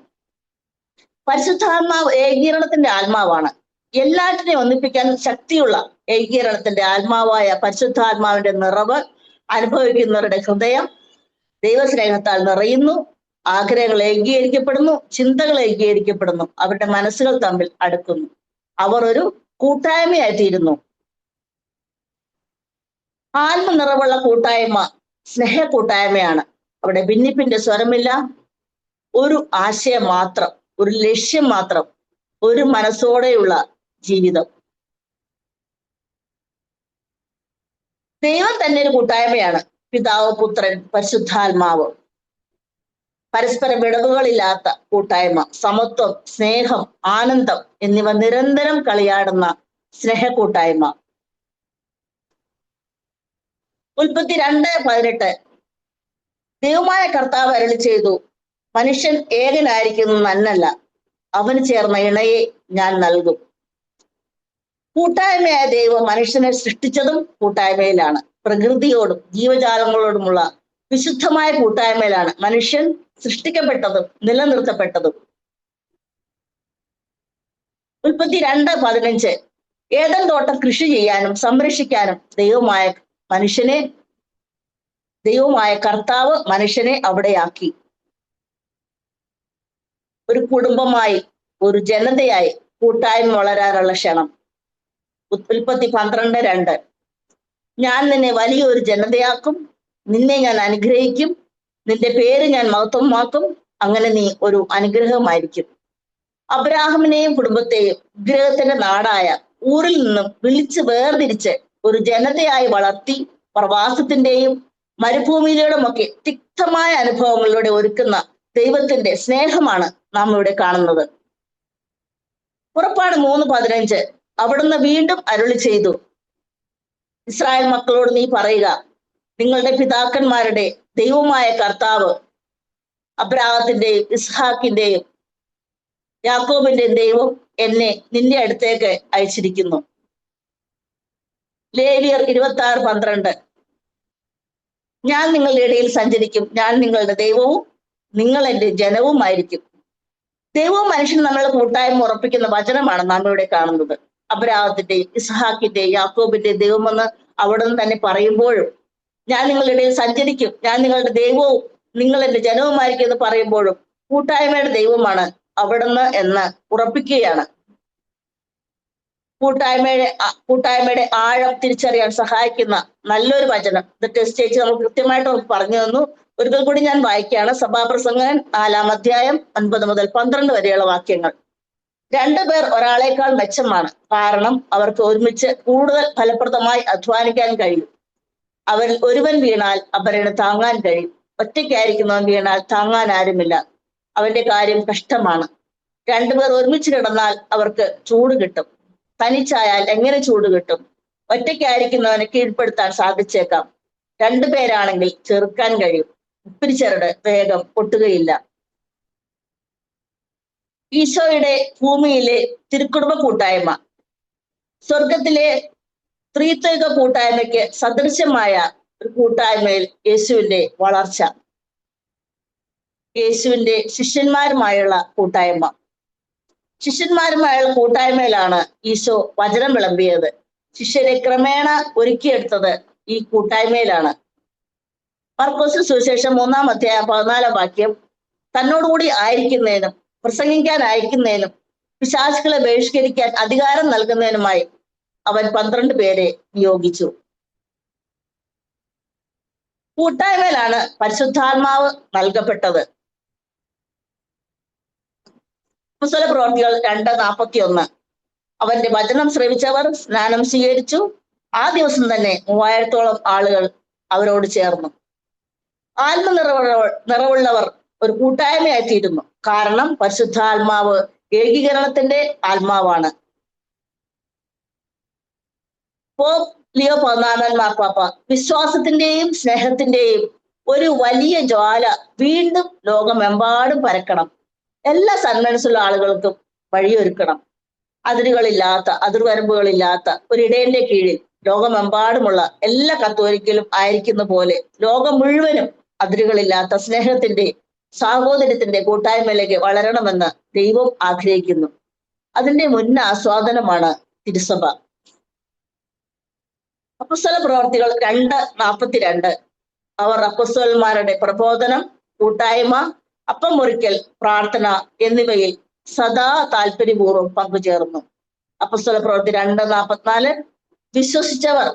പരിശുദ്ധാത്മാവ് ഏകീകരണത്തിന്റെ ആത്മാവാണ്. എല്ലാറ്റിനെയും ഒന്നിപ്പിക്കാൻ ശക്തിയുള്ള ഏകീകരണത്തിന്റെ ആത്മാവായ പരിശുദ്ധാത്മാവിന്റെ നിറവ് അനുഭവിക്കുന്നവരുടെ ഹൃദയം ദൈവസ്നേഹത്താൽ നിറയുന്നു. ആഗ്രഹങ്ങൾ ഏകീകരിക്കപ്പെടുന്നു, ചിന്തകൾ ഏകീകരിക്കപ്പെടുന്നു, അവരുടെ മനസ്സുകൾ തമ്മിൽ അടുക്കുന്നു, അവർ ഒരു കൂട്ടായ്മയായി തീരുന്നു. ആത്മനിറവുള്ള കൂട്ടായ്മ സ്നേഹ കൂട്ടായ്മയാണ്. അവിടെ ഭിന്നിപ്പിന്റെ സ്വരമില്ല, ഒരു ആശയം മാത്രം, ഒരു ലക്ഷ്യം മാത്രം, ഒരു മനസ്സോടെയുള്ള ജീവിതം. ദൈവം തന്നെ ഒരു കൂട്ടായ്മയാണ്. പിതാവ്, പുത്രൻ, പരിശുദ്ധാത്മാവ്. പരസ്പര വിടവുകളില്ലാത്ത കൂട്ടായ്മ, സമത്വം, സ്നേഹം, ആനന്ദം എന്നിവ നിരന്തരം കളിയാടുന്ന സ്നേഹ കൂട്ടായ്മ. ഉൽപ്പത്തി 2:18 ദൈവമായ കർത്താവ് അരുളി ചെയ്തു, മനുഷ്യൻ ഏകനായിരിക്കുന്നത് നന്നല്ല, അവന് ചേർന്ന ഇണയെ ഞാൻ നൽകും. കൂട്ടായ്മയായ ദൈവം മനുഷ്യനെ സൃഷ്ടിച്ചതും കൂട്ടായ്മയിലാണ്. പ്രകൃതിയോടും ജീവജാലങ്ങളോടുമുള്ള വിശുദ്ധമായ കൂട്ടായ്മയിലാണ് മനുഷ്യൻ സൃഷ്ടിക്കപ്പെട്ടതും നിലനിർത്തപ്പെട്ടതും. ഉൽപ്പത്തി 2:15 ഏദൻ തോട്ടം കൃഷി ചെയ്യാനും സംരക്ഷിക്കാനും ദൈവമായ കർത്താവ് മനുഷ്യനെ അവിടെയാക്കി. ഒരു കുടുംബമായി, ഒരു ജനതയായി കൂട്ടായ്മ വളരാനുള്ള ക്ഷണം. ഉൽപ്പത്തി 12:2 ഞാൻ നിന്നെ വലിയൊരു ജനതയാക്കും, നിന്നെ ഞാൻ അനുഗ്രഹിക്കും, നിന്റെ പേര് ഞാൻ മഹത്വമാക്കും, അങ്ങനെ നീ ഒരു അനുഗ്രഹമായിരിക്കും. അബ്രാഹാമിനെയും കുടുംബത്തെയും വിഗ്രഹത്തിന്റെ നാടായ ഊരിൽ നിന്നും വിളിച്ച് വേർതിരിച്ച് ഒരു ജനതയായി വളർത്തി പ്രവാസത്തിന്റെയും മരുഭൂമിയിലൂടെയും ഒക്കെ തിക്തമായ അനുഭവങ്ങളിലൂടെ ഒരുക്കുന്ന ദൈവത്തിന്റെ സ്നേഹമാണ് നാം ഇവിടെ കാണുന്നത്. പുറപ്പാട് 3:15 അവിടുന്ന് വീണ്ടും അരുളി ചെയ്തു, ഇസ്രായേൽ മക്കളോട് നീ പറയുക, നിങ്ങളുടെ പിതാക്കന്മാരുടെ ദൈവമായ കർത്താവ് അബ്രാഹത്തിന്റെയും ഇസ്ഹാക്കിന്റെയും യാക്കോബിന്റെയും ദൈവം എന്നെ നിന്റെ അടുത്തേക്ക് അയച്ചിരിക്കുന്നു. ലേവ്യർ 26:12 ഞാൻ നിങ്ങളുടെ ഇടയിൽ സഞ്ചരിക്കും, ഞാൻ നിങ്ങളുടെ ദൈവവും നിങ്ങൾ എൻ്റെ ജനവുമായിരിക്കും. ദൈവവും മനുഷ്യനും നമ്മളുടെ കൂട്ടായ്മ ഉറപ്പിക്കുന്ന വചനമാണ് നാം ഇവിടെ കാണുന്നത്. അബ്രാഹത്തിന്റെയും ഇസ്ഹാക്കിന്റെയും യാക്കോബിന്റെയും ദൈവമെന്ന് അവിടെ നിന്ന് തന്നെ പറയുമ്പോഴും, ഞാൻ നിങ്ങളുടെ ഇടയിൽ സഞ്ചരിക്കും, ഞാൻ നിങ്ങളുടെ ദൈവവും നിങ്ങൾ എൻ്റെ ജനവുമായിരിക്കും എന്ന് പറയുമ്പോഴും കൂട്ടായ്മയുടെ ദൈവമാണ് അവിടുന്ന് എന്ന് ഉറപ്പിക്കുകയാണ്. കൂട്ടായ്മയുടെ ആഴം തിരിച്ചറിയാൻ സഹായിക്കുന്ന നല്ലൊരു വചനം ഇത് ടെസ്റ്റ് ചേച്ചി നമുക്ക് കൃത്യമായിട്ട് പറഞ്ഞു തന്നു. ഒരിക്കൽ കൂടി ഞാൻ വായിക്കുകയാണ്. സഭാപ്രസംഗൻ 4-ാം അധ്യായം 9 മുതൽ 12 വരെയുള്ള വാക്യങ്ങൾ. 2 പേർ ഒരാളേക്കാൾ മെച്ചമാണ്, കാരണം അവർക്ക് ഒരുമിച്ച് കൂടുതൽ ഫലപ്രദമായി അധ്വാനിക്കാൻ കഴിയും. അവരിൽ ഒരുവൻ വീണാൽ അവരെ താങ്ങാൻ കഴിയും, ഒറ്റയ്ക്കായിരിക്കുന്നവൻ വീണാൽ താങ്ങാൻ ആരുമില്ല, അവന്റെ കാര്യം കഷ്ടമാണ്. 2 പേർ ഒരുമിച്ച് കിടന്നാൽ അവർക്ക് ചൂട് കിട്ടും, തനിച്ചായാൽ എങ്ങനെ ചൂട് കിട്ടും? ഒറ്റയ്ക്കായിരിക്കുന്നവനെ കീഴ്പ്പെടുത്താൻ സാധിച്ചേക്കാം, 2 പേരാണെങ്കിൽ ചെറുക്കാൻ കഴിയും, ഉപ്പിരിച്ചരട് വേഗം പൊട്ടുകയില്ല. ഈശോയുടെ ഭൂമിയിലെ തിരുക്കുടുംബ കൂട്ടായ്മ സ്വർഗത്തിലെ ത്രിത്വിക കൂട്ടായ്മയ്ക്ക് സദൃശ്യമായ ഒരു കൂട്ടായ്മയിൽ യേശുവിന്റെ വളർച്ച. യേശുവിന്റെ ശിഷ്യന്മാരുമായുള്ള കൂട്ടായ്മ. ശിഷ്യന്മാരുമായുള്ള കൂട്ടായ്മയിലാണ് ഈശോ വചനം വിളമ്പിയത്. ശിഷ്യരെ ക്രമേണ ഒരുക്കിയെടുത്തത് ഈ കൂട്ടായ്മയിലാണ്. മർക്കോസിന് സുവിശേഷം 3-ാം അധ്യായം 14-ാം വാക്യം തന്നോടുകൂടി ആയിരിക്കുന്നതിനും പ്രസംഗിക്കാൻ അയക്കുന്നതിനും പിശാചുക്കളെ ബഹിഷ്കരിക്കാൻ അധികാരം നൽകുന്നതിനുമായി അവൻ 12 പേരെ നിയോഗിച്ചു. കൂട്ടായ്മയിലാണ് പരിശുദ്ധാത്മാവ് നൽകപ്പെട്ടത്. അപ്പോസ്തല പ്രവൃത്തികൾ 2:41 അവന്റെ വചനം ശ്രവിച്ചവർ സ്നാനം സ്വീകരിച്ചു. ആ ദിവസം തന്നെ 3000-ഓളം ആളുകൾ അവരോട് ചേർന്നു. നിറവുള്ളവർ ഒരു കൂട്ടായ്മയായിത്തീരുന്നു. കാരണം പരിശുദ്ധാത്മാവ് ഏകീകരണത്തിന്റെ ആത്മാവാണ്. പോപ്പ് ലിയോ 14 മാർപ്പാപ്പ വിശ്വാസത്തിന്റെയും സ്നേഹത്തിന്റെയും ഒരു വലിയ ജ്വാല വീണ്ടും ലോകമെമ്പാടും പരക്കണം. എല്ലാ സന്മനസ്സുള്ള ആളുകൾക്കും വഴിയൊരുക്കണം. അതിർവരമ്പുകളില്ലാത്ത ഒരു ഇടയന്റെ കീഴിൽ ലോകമെമ്പാടുമുള്ള എല്ലാ കത്തോലിക്കലും ആയിരിക്കുന്ന പോലെ ലോകം മുഴുവനും അതിരുകളില്ലാത്ത സ്നേഹത്തിന്റെ സാഹോദര്യത്തിന്റെ കൂട്ടായ്മയിലേക്ക് വളരണമെന്ന് ദൈവം ആഗ്രഹിക്കുന്നു. അതിന്റെ മുൻ ആസ്വാദനമാണ് തിരുസഭ. അപ്പസ്തല പ്രവർത്തികൾ 2:42 അവർ അപ്പസ്തലന്മാരുടെ പ്രബോധനം, കൂട്ടായ്മ, അപ്പം മുറിക്കൽ, പ്രാർത്ഥന എന്നിവയിൽ സദാ താല്പര്യപൂർവ്വം പങ്കുചേർന്നു. അപ്പസ്തല പ്രവൃത്തി 2:44 വിശ്വസിച്ചവർ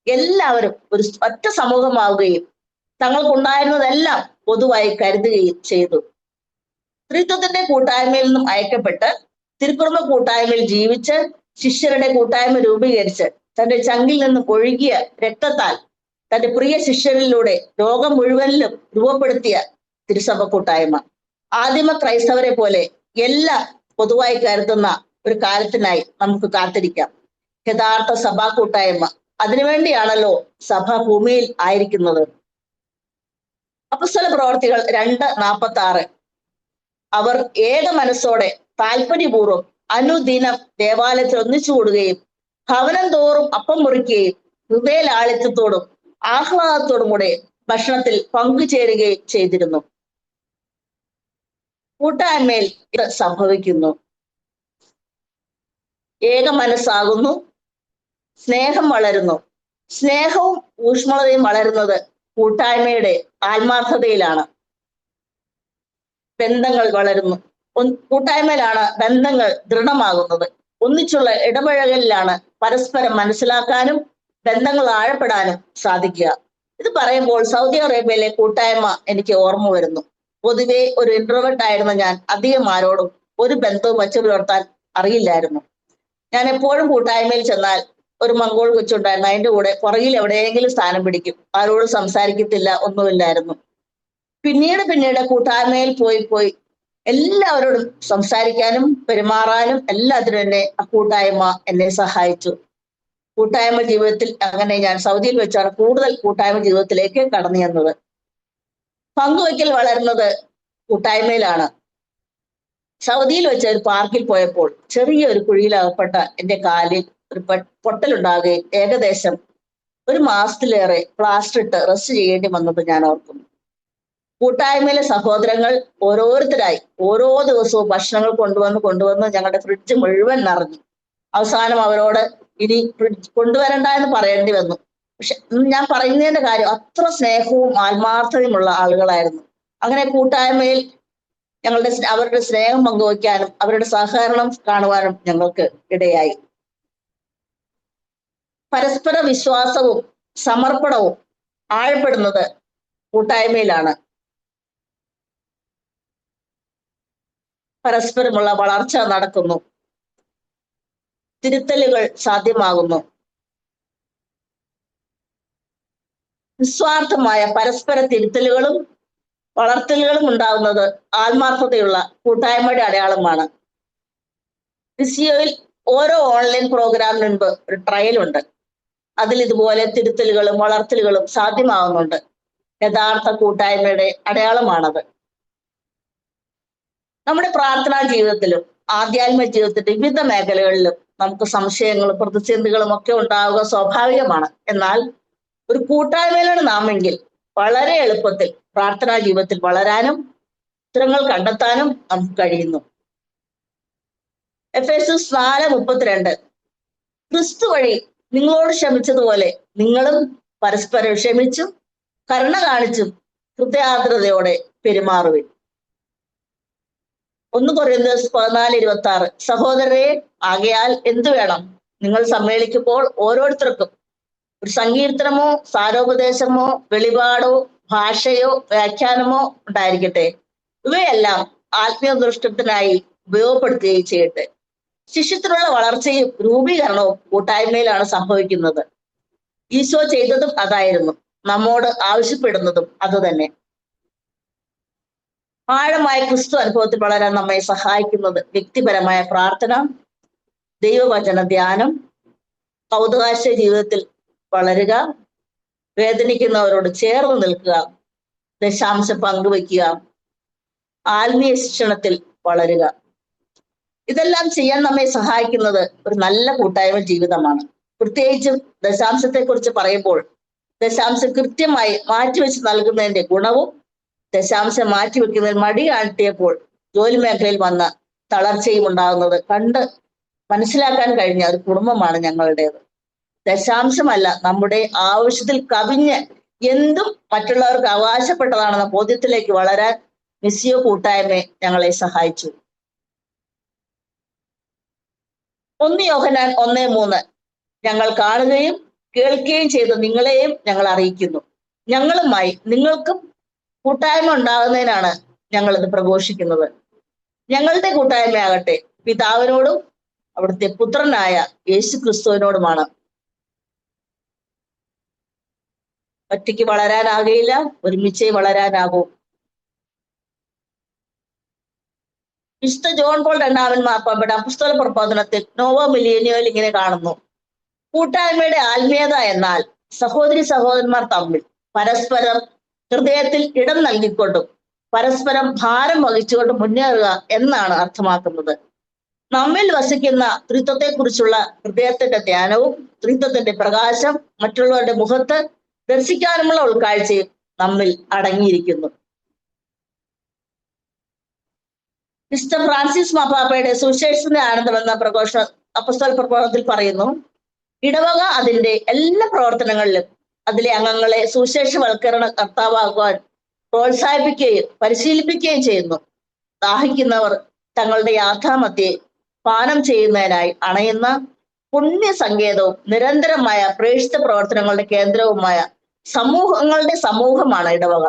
എല്ലാവരും ഒരു ഒറ്റ സമൂഹമാവുകയും തങ്ങൾക്കുണ്ടായിരുന്നതെല്ലാം പൊതുവായി കരുതുകയും ചെയ്തു. ത്രിത്വത്തിന്റെ കൂട്ടായ്മയിൽ നിന്നും അയക്കപ്പെട്ട് തിരുക്കുടുംബ കൂട്ടായ്മയിൽ ജീവിച്ച് ശിഷ്യരുടെ കൂട്ടായ്മ രൂപീകരിച്ച് തന്റെ ചങ്കിൽ നിന്നും ഒഴുകിയ രക്തത്താൽ തന്റെ പ്രിയ ശിഷ്യരിലൂടെ ലോകം മുഴുവനിലും രൂപപ്പെടുത്തിയ തിരുസഭ കൂട്ടായ്മ ആദിമ ക്രൈസ്തവരെ പോലെ എല്ലാം പൊതുവായി കരുതുന്ന ഒരു കാലത്തിനായി നമുക്ക് കാത്തിരിക്കാം. യഥാർത്ഥ സഭാ കൂട്ടായ്മ, അതിനുവേണ്ടിയാണല്ലോ സഭ ഭൂമിയിൽ ആയിരിക്കുന്നത്. അപ്പസ്തല പ്രവർത്തികൾ 2:46 അവർ ഏക മനസ്സോടെ താല്പര്യപൂർവ്വം അനുദിനം ദേവാലയത്തിൽ ഒന്നിച്ചുകൂടുകയും ഭവനം തോറും അപ്പം മുറിക്കുകയും ഹൃദയലാളിത്യത്തോടും ആഹ്ലാദത്തോടും കൂടെ ഭക്ഷണത്തിൽ പങ്കുചേരുകയും ചെയ്തിരുന്നു. കൂട്ടായ്മയിൽ ഇത് സംഭവിക്കുന്നു. ഏക മനസ്സാകുന്നു, സ്നേഹം വളരുന്നു. സ്നേഹവും ഊഷ്മളതയും വളരുന്നത് കൂട്ടായ്മയുടെ ആത്മാർത്ഥതയിലാണ്. ബന്ധങ്ങൾ വളരുന്നു. കൂട്ടായ്മയിലാണ് ബന്ധങ്ങൾ ദൃഢമാകുന്നത്. ഒന്നിച്ചുള്ള ഇടപഴകലിലാണ് പരസ്പരം മനസ്സിലാക്കാനും ബന്ധങ്ങൾ ആഴപ്പെടാനും സാധിക്കുക. ഇത് പറയുമ്പോൾ സൗദി അറേബ്യയിലെ കൂട്ടായ്മ എനിക്ക് ഓർമ്മ വരുന്നു. പൊതുവെ ഒരു ഇൻട്രോവേർട്ട് ആയിരുന്ന ഞാൻ അധികം ആരോടും ഒരു ബന്ധവും വച്ചു പുലർത്താൻ അറിയില്ലായിരുന്നു. ഞാൻ എപ്പോഴും കൂട്ടായ്മയിൽ ചെന്നാൽ ഒരു മംഗോൾ കൊച്ചുണ്ടായിരുന്നു. അതിന്റെ കൂടെ പുറകിൽ എവിടെയെങ്കിലും സ്ഥാനം പിടിക്കും. ആരോടും സംസാരിക്കത്തില്ല, ഒന്നുമില്ലായിരുന്നു. പിന്നീട് കൂട്ടായ്മയിൽ പോയി എല്ലാവരോടും സംസാരിക്കാനും പെരുമാറാനും എല്ലാത്തിനും എന്നെ ആ കൂട്ടായ്മ എന്നെ സഹായിച്ചു. കൂട്ടായ്മ ജീവിതത്തിൽ അങ്ങനെ ഞാൻ സൗദിയിൽ വെച്ചാണ് കൂടുതൽ കൂട്ടായ്മ ജീവിതത്തിലേക്ക് കടന്നു ചെന്നത്. പങ്കുവയ്ക്കൽ വളരുന്നത് കൂട്ടായ്മയിലാണ്. സൗദിയിൽ വെച്ച ഒരു പാർക്കിൽ പോയപ്പോൾ ചെറിയൊരു കുഴിയിലകപ്പെട്ട എന്റെ കാലിൽ ഒരു പൊട്ടലുണ്ടാകുകയും ഏകദേശം 1 മാസത്തിലേറെ പ്ലാസ്റ്റർ ഇട്ട് റെസ്റ്റ് ചെയ്യേണ്ടി വന്നത് ഞാൻ ഓർക്കുന്നു. കൂട്ടായ്മയിലെ സഹോദരങ്ങൾ ഓരോരുത്തരായി ഓരോ ദിവസവും ഭക്ഷണങ്ങൾ കൊണ്ടുവന്ന് ഞങ്ങളുടെ ഫ്രിഡ്ജ് മുഴുവൻ നിറഞ്ഞു. അവസാനം അവരോട് ഇനി ഫ്രിഡ്ജ് കൊണ്ടുവരണ്ട എന്ന് പറയേണ്ടി വന്നു. പക്ഷെ ഞാൻ പറയുന്നതിന്റെ കാര്യം അത്ര സ്നേഹവും ആത്മാർത്ഥതയുമുള്ള ആളുകളായിരുന്നു. അങ്ങനെ കൂട്ടായ്മയിൽ അവരുടെ സ്നേഹം പങ്കുവയ്ക്കാനും അവരുടെ സഹകരണം കാണുവാനും ഞങ്ങൾക്ക് ഇടയായി. പരസ്പര വിശ്വാസവും സമർപ്പണവും ആഴപ്പെടുന്നത് കൂട്ടായ്മയിലാണ്. പരസ്പരമുള്ള വളർച്ച നടക്കുന്നു. തിരുത്തലുകൾ സാധ്യമാകുന്നു. നിസ്വാർത്ഥമായ പരസ്പര തിരുത്തലുകളും വളർത്തലുകളും ഉണ്ടാകുന്നത് ആത്മാർത്ഥതയുള്ള കൂട്ടായ്മയുടെ അടയാളമാണ്. വിസിയോയിൽ ഓരോ ഓൺലൈൻ പ്രോഗ്രാമിന് മുൻപ് ഒരു ട്രയൽ ഉണ്ട്. അതിൽ ഇതുപോലെ തിരുത്തലുകളും വളർത്തലുകളും സാധ്യമാകുന്നുണ്ട്. യഥാർത്ഥ കൂട്ടായ്മയുടെ അടയാളമാണത്. നമ്മുടെ പ്രാർത്ഥനാ ജീവിതത്തിലും ആധ്യാത്മിക ജീവിതത്തിന്റെ വിവിധ മേഖലകളിലും നമുക്ക് സംശയങ്ങളും പ്രതിസന്ധികളും ഒക്കെ ഉണ്ടാവുക സ്വാഭാവികമാണ്. എന്നാൽ ഒരു കൂട്ടായ്മയിലാണ് നാമെങ്കിൽ വളരെ എളുപ്പത്തിൽ പ്രാർത്ഥനാ ജീവിതത്തിൽ വളരാനും ഉത്തരങ്ങൾ കണ്ടെത്താനും നമുക്ക് കഴിയുന്നു. എഫേസ്യസ് 4:32 ക്രിസ്തു വഴി നിങ്ങളോട് ക്ഷമിച്ചതുപോലെ നിങ്ങളും പരസ്പരം ക്ഷമിച്ചും കരുണ കാണിച്ചും ഹൃദയാർദ്രതയോടെ പെരുമാറുവിൻ. 1 കൊരിന്ത്യർ 14:26 സഹോദരരെ ആകയാൽ എന്തു വേണം? നിങ്ങൾ സമ്മേളിക്കുമ്പോൾ ഓരോരുത്തർക്കും ഒരു സങ്കീർത്തനമോ സാരോപദേശമോ വെളിപാടോ ഭാഷയോ വ്യാഖ്യാനമോ ഉണ്ടായിരിക്കട്ടെ. ഇവയെല്ലാം ആത്മീയ ദൃഷ്ടത്തിനായി ഉപയോഗപ്പെടുത്തുകയും ചെയ്യട്ടെ. ശിഷ്യത്തിനുള്ള വളർച്ചയും രൂപീകരണവും കൂട്ടായ്മയിലാണ് സംഭവിക്കുന്നത്. ഈശോ ചെയ്തതും അതായിരുന്നു, നമ്മോട് ആവശ്യപ്പെടുന്നതും അതുതന്നെ. ആഴമായ ക്രിസ്തു അനുഭവത്തിൽ വളരാൻ നമ്മെ സഹായിക്കുന്നത് വ്യക്തിപരമായ പ്രാർത്ഥന, ദൈവവചന ധ്യാനം, കൗതുകാശയ ജീവിതത്തിൽ വളരുക, വേദനിക്കുന്നവരോട് ചേർന്ന് നിൽക്കുക, ദശാംശം പങ്കുവയ്ക്കുക, ആത്മീയ ശിക്ഷണത്തിൽ വളരുക. ഇതെല്ലാം ചെയ്യാൻ നമ്മെ സഹായിക്കുന്നത് ഒരു നല്ല കൂട്ടായ്മ ജീവിതമാണ്. പ്രത്യേകിച്ചും ദശാംശത്തെക്കുറിച്ച് പറയുമ്പോൾ ദശാംശം കൃത്യമായി മാറ്റിവെച്ച് നൽകുന്നതിന്റെ ഗുണവും ദശാംശം മാറ്റിവെക്കുന്നതിൽ മടി കാട്ടിയപ്പോൾ ജോലി മേഖലയിൽ വന്ന തളർച്ചയും ഉണ്ടാകുന്നത് കണ്ട് മനസ്സിലാക്കാൻ കഴിഞ്ഞ ഒരു കുടുംബമാണ് ഞങ്ങളുടേത്. ദശാംശമല്ല, നമ്മുടെ ആവശ്യത്തിൽ കവിഞ്ഞ് എന്തും മറ്റുള്ളവർക്ക് അവകാശപ്പെട്ടതാണെന്ന ബോധ്യത്തിലേക്ക് വളരാൻ മിസ്സിയോ കൂട്ടായ്മ ഞങ്ങളെ സഹായിച്ചു. 1 യോഹന്നാൻ 1:3 ഞങ്ങൾ കാണുകയും കേൾക്കുകയും ചെയ്ത് നിങ്ങളെയും ഞങ്ങൾ അറിയിക്കുന്നു. ഞങ്ങളുമായി നിങ്ങൾക്കും കൂട്ടായ്മ ഉണ്ടാകുന്നതിനാണ് ഞങ്ങൾ ഇത് പ്രഘോഷിക്കുന്നത്. ഞങ്ങളുടെ കൂട്ടായ്മയാകട്ടെ പിതാവിനോടും അവിടുത്തെ പുത്രനായ യേശു ക്രിസ്തുവിനോടുമാണ്. ഒറ്റയ്ക്ക് വളരാനാകുകയില്ല, ഒരുമിച്ചേ വളരാനാകൂ. വിശുദ്ധ ജോൺ പോൾ രണ്ടാമൻ മാർപ്പാപ്പയുടെ അപ്പസ്തോല പ്രബോധനത്തിൽ നോവോ മിലിയനിയോയിൽ ഇങ്ങനെ കാണുന്നു: കൂട്ടായ്മയുടെ ആത്മീയത എന്നാൽ സഹോദരി സഹോദരന്മാർ തമ്മിൽ പരസ്പരം ഹൃദയത്തിൽ ഇടം നൽകിക്കൊണ്ടും പരസ്പരം ഭാരം വഹിച്ചുകൊണ്ട് മുന്നേറുക എന്നാണ് അർത്ഥമാക്കുന്നത്. നമ്മിൽ വസിക്കുന്ന ത്രിത്വത്തെക്കുറിച്ചുള്ള ഹൃദയത്തിന്റെ ധ്യാനവും ത്രിത്വത്തിന്റെ പ്രകാശം മറ്റുള്ളവരുടെ മുഖത്ത് ദർശിക്കാനുമുള്ള ഉൾക്കാഴ്ചയും നമ്മിൽ അടങ്ങിയിരിക്കുന്നു. മിസ്റ്റർ ഫ്രാൻസിസ് മാർപ്പാപ്പയുടെ സുവിശേഷത്തിന്റെ ആനന്ദം എന്ന അപ്പസ്തോല പ്രബോധനത്തിൽ പറയുന്നു: ഇടവക അതിന്റെ എല്ലാ പ്രവർത്തനങ്ങളിലും അതിലെ അംഗങ്ങളെ സുവിശേഷവൽക്കരണ കർത്താവാകുവാൻ പ്രോത്സാഹിപ്പിക്കുകയും പരിശീലിപ്പിക്കുകയും ചെയ്യുന്നു. ദാഹിക്കുന്നവർ തങ്ങളുടെ യാഥാമധ്യേ പാനം ചെയ്യുന്നതിനായി അണയുന്ന പുണ്യ സങ്കേതവും നിരന്തരമായ പ്രേക്ഷിത പ്രവർത്തനങ്ങളുടെ കേന്ദ്രവുമായ സമൂഹങ്ങളുടെ സമൂഹമാണ് ഇടവക.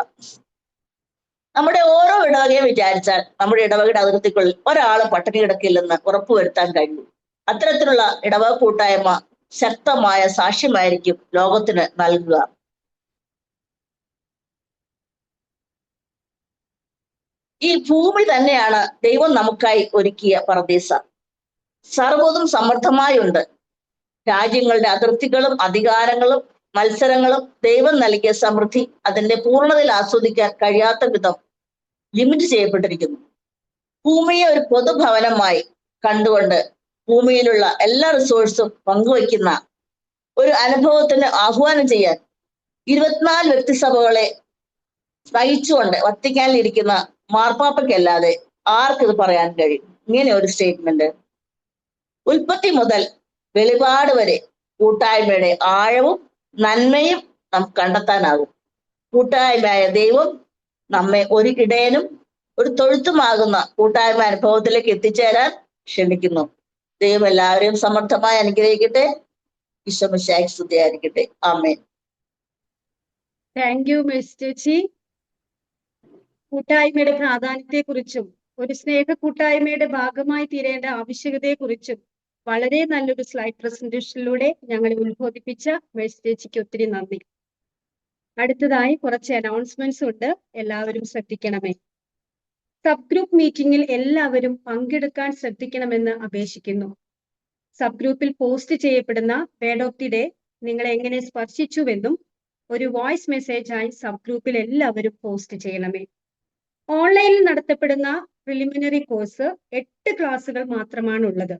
നമ്മുടെ ഓരോ ഇടവകയും വിചാരിച്ചാൽ നമ്മുടെ ഇടവകയുടെ അതിർത്തിക്കുള്ളിൽ ഒരാൾ പട്ടിണി കിടക്കില്ലെന്ന് ഉറപ്പുവരുത്താൻ കഴിയും. അത്തരത്തിലുള്ള ഇടവക കൂട്ടായ്മ ശക്തമായ സാക്ഷ്യമായിരിക്കും ലോകത്തിന് നൽകുക. ഈ ഭൂമി തന്നെയാണ് ദൈവം നമുക്കായി ഒരുക്കിയ പർദീസ. സർവ്വതും സമൃദ്ധമായുണ്ട്. രാജ്യങ്ങളുടെ അതിർത്തികളും അധികാരങ്ങളും മത്സരങ്ങളും ദൈവം നൽകിയ സമൃദ്ധി അതിന്റെ പൂർണ്ണതയിൽ ആസ്വദിക്കാൻ കഴിയാത്ത വിധം ലിമിറ്റ് ചെയ്യപ്പെട്ടിരിക്കുന്നു. ഭൂമിയെ ഒരു പൊതുഭവനമായി കണ്ടുകൊണ്ട് ഭൂമിയിലുള്ള എല്ലാ റിസോഴ്സും പങ്കുവയ്ക്കുന്ന ഒരു അനുഭവത്തിന് ആഹ്വാനം ചെയ്യാൻ 24 വ്യക്തിസഭകളെ നയിച്ചുകൊണ്ട് വത്തിക്കാനിൽ ഇരിക്കുന്ന മാർപ്പാപ്പയ്ക്കല്ലാതെ ആർക്കിത് പറയാൻ കഴിയും? ഇങ്ങനെ ഒരു സ്റ്റേറ്റ്മെന്റ്. ഉൽപ്പത്തി മുതൽ വെളിപാട് വരെ കൂട്ടായ്മയുടെ ആഴവും നന്മയും നമുക്ക് കണ്ടെത്താനാകും. കൂട്ടായ്മയായ ദൈവം നമ്മെ ഒരു ഇടയനും ഒരു തൊഴുത്തുമാകുന്ന കൂട്ടായ്മ അനുഭവത്തിലേക്ക് എത്തിച്ചേരാൻ ക്ഷണിക്കുന്നു. ദൈവം എല്ലാവരെയും സമർത്ഥമായി അനുഗ്രഹിക്കട്ടെ. ഈശോ മിശിഹായ്ക്ക് സ്തുതിയായിരിക്കട്ടെ. ആമേൻ. താങ്ക് യു മിസ് ചേച്ചി. കൂട്ടായ്മയുടെ പ്രാധാന്യത്തെക്കുറിച്ചും ഒരു സ്നേഹ കൂട്ടായ്മയുടെ ഭാഗമായി തീരേണ്ട ആവശ്യകതയെക്കുറിച്ചും വളരെ നല്ലൊരു സ്ലൈഡ് പ്രസന്റേഷനിലൂടെ ഞങ്ങളെ ഉത്ബോധിപ്പിച്ച മിസ് ചേച്ചിക്ക് ഒത്തിരി നന്ദി. അടുത്തതായി കുറച്ച് അനൗൺസ്മെന്റ്സ് ഉണ്ട്, എല്ലാവരും ശ്രദ്ധിക്കണമേ. സബ് ഗ്രൂപ്പ് മീറ്റിംഗിൽ എല്ലാവരും പങ്കെടുക്കാൻ ശ്രദ്ധിക്കണമെന്ന് അപേക്ഷിക്കുന്നു. സബ് ഗ്രൂപ്പിൽ പോസ്റ്റ് ചെയ്യപ്പെടുന്ന വേർഡ് ഓഫ് ദി ഡേ നിങ്ങളെ എങ്ങനെ സ്പർശിച്ചുവെന്നും ഒരു വോയിസ് മെസ്സേജായി സബ് ഗ്രൂപ്പിൽ എല്ലാവരും പോസ്റ്റ് ചെയ്യണമേ. ഓൺലൈനിൽ നടത്തപ്പെടുന്ന പ്രിലിമിനറി കോഴ്സ് 8 ക്ലാസ്സുകൾ മാത്രമാണ് ഉള്ളത്.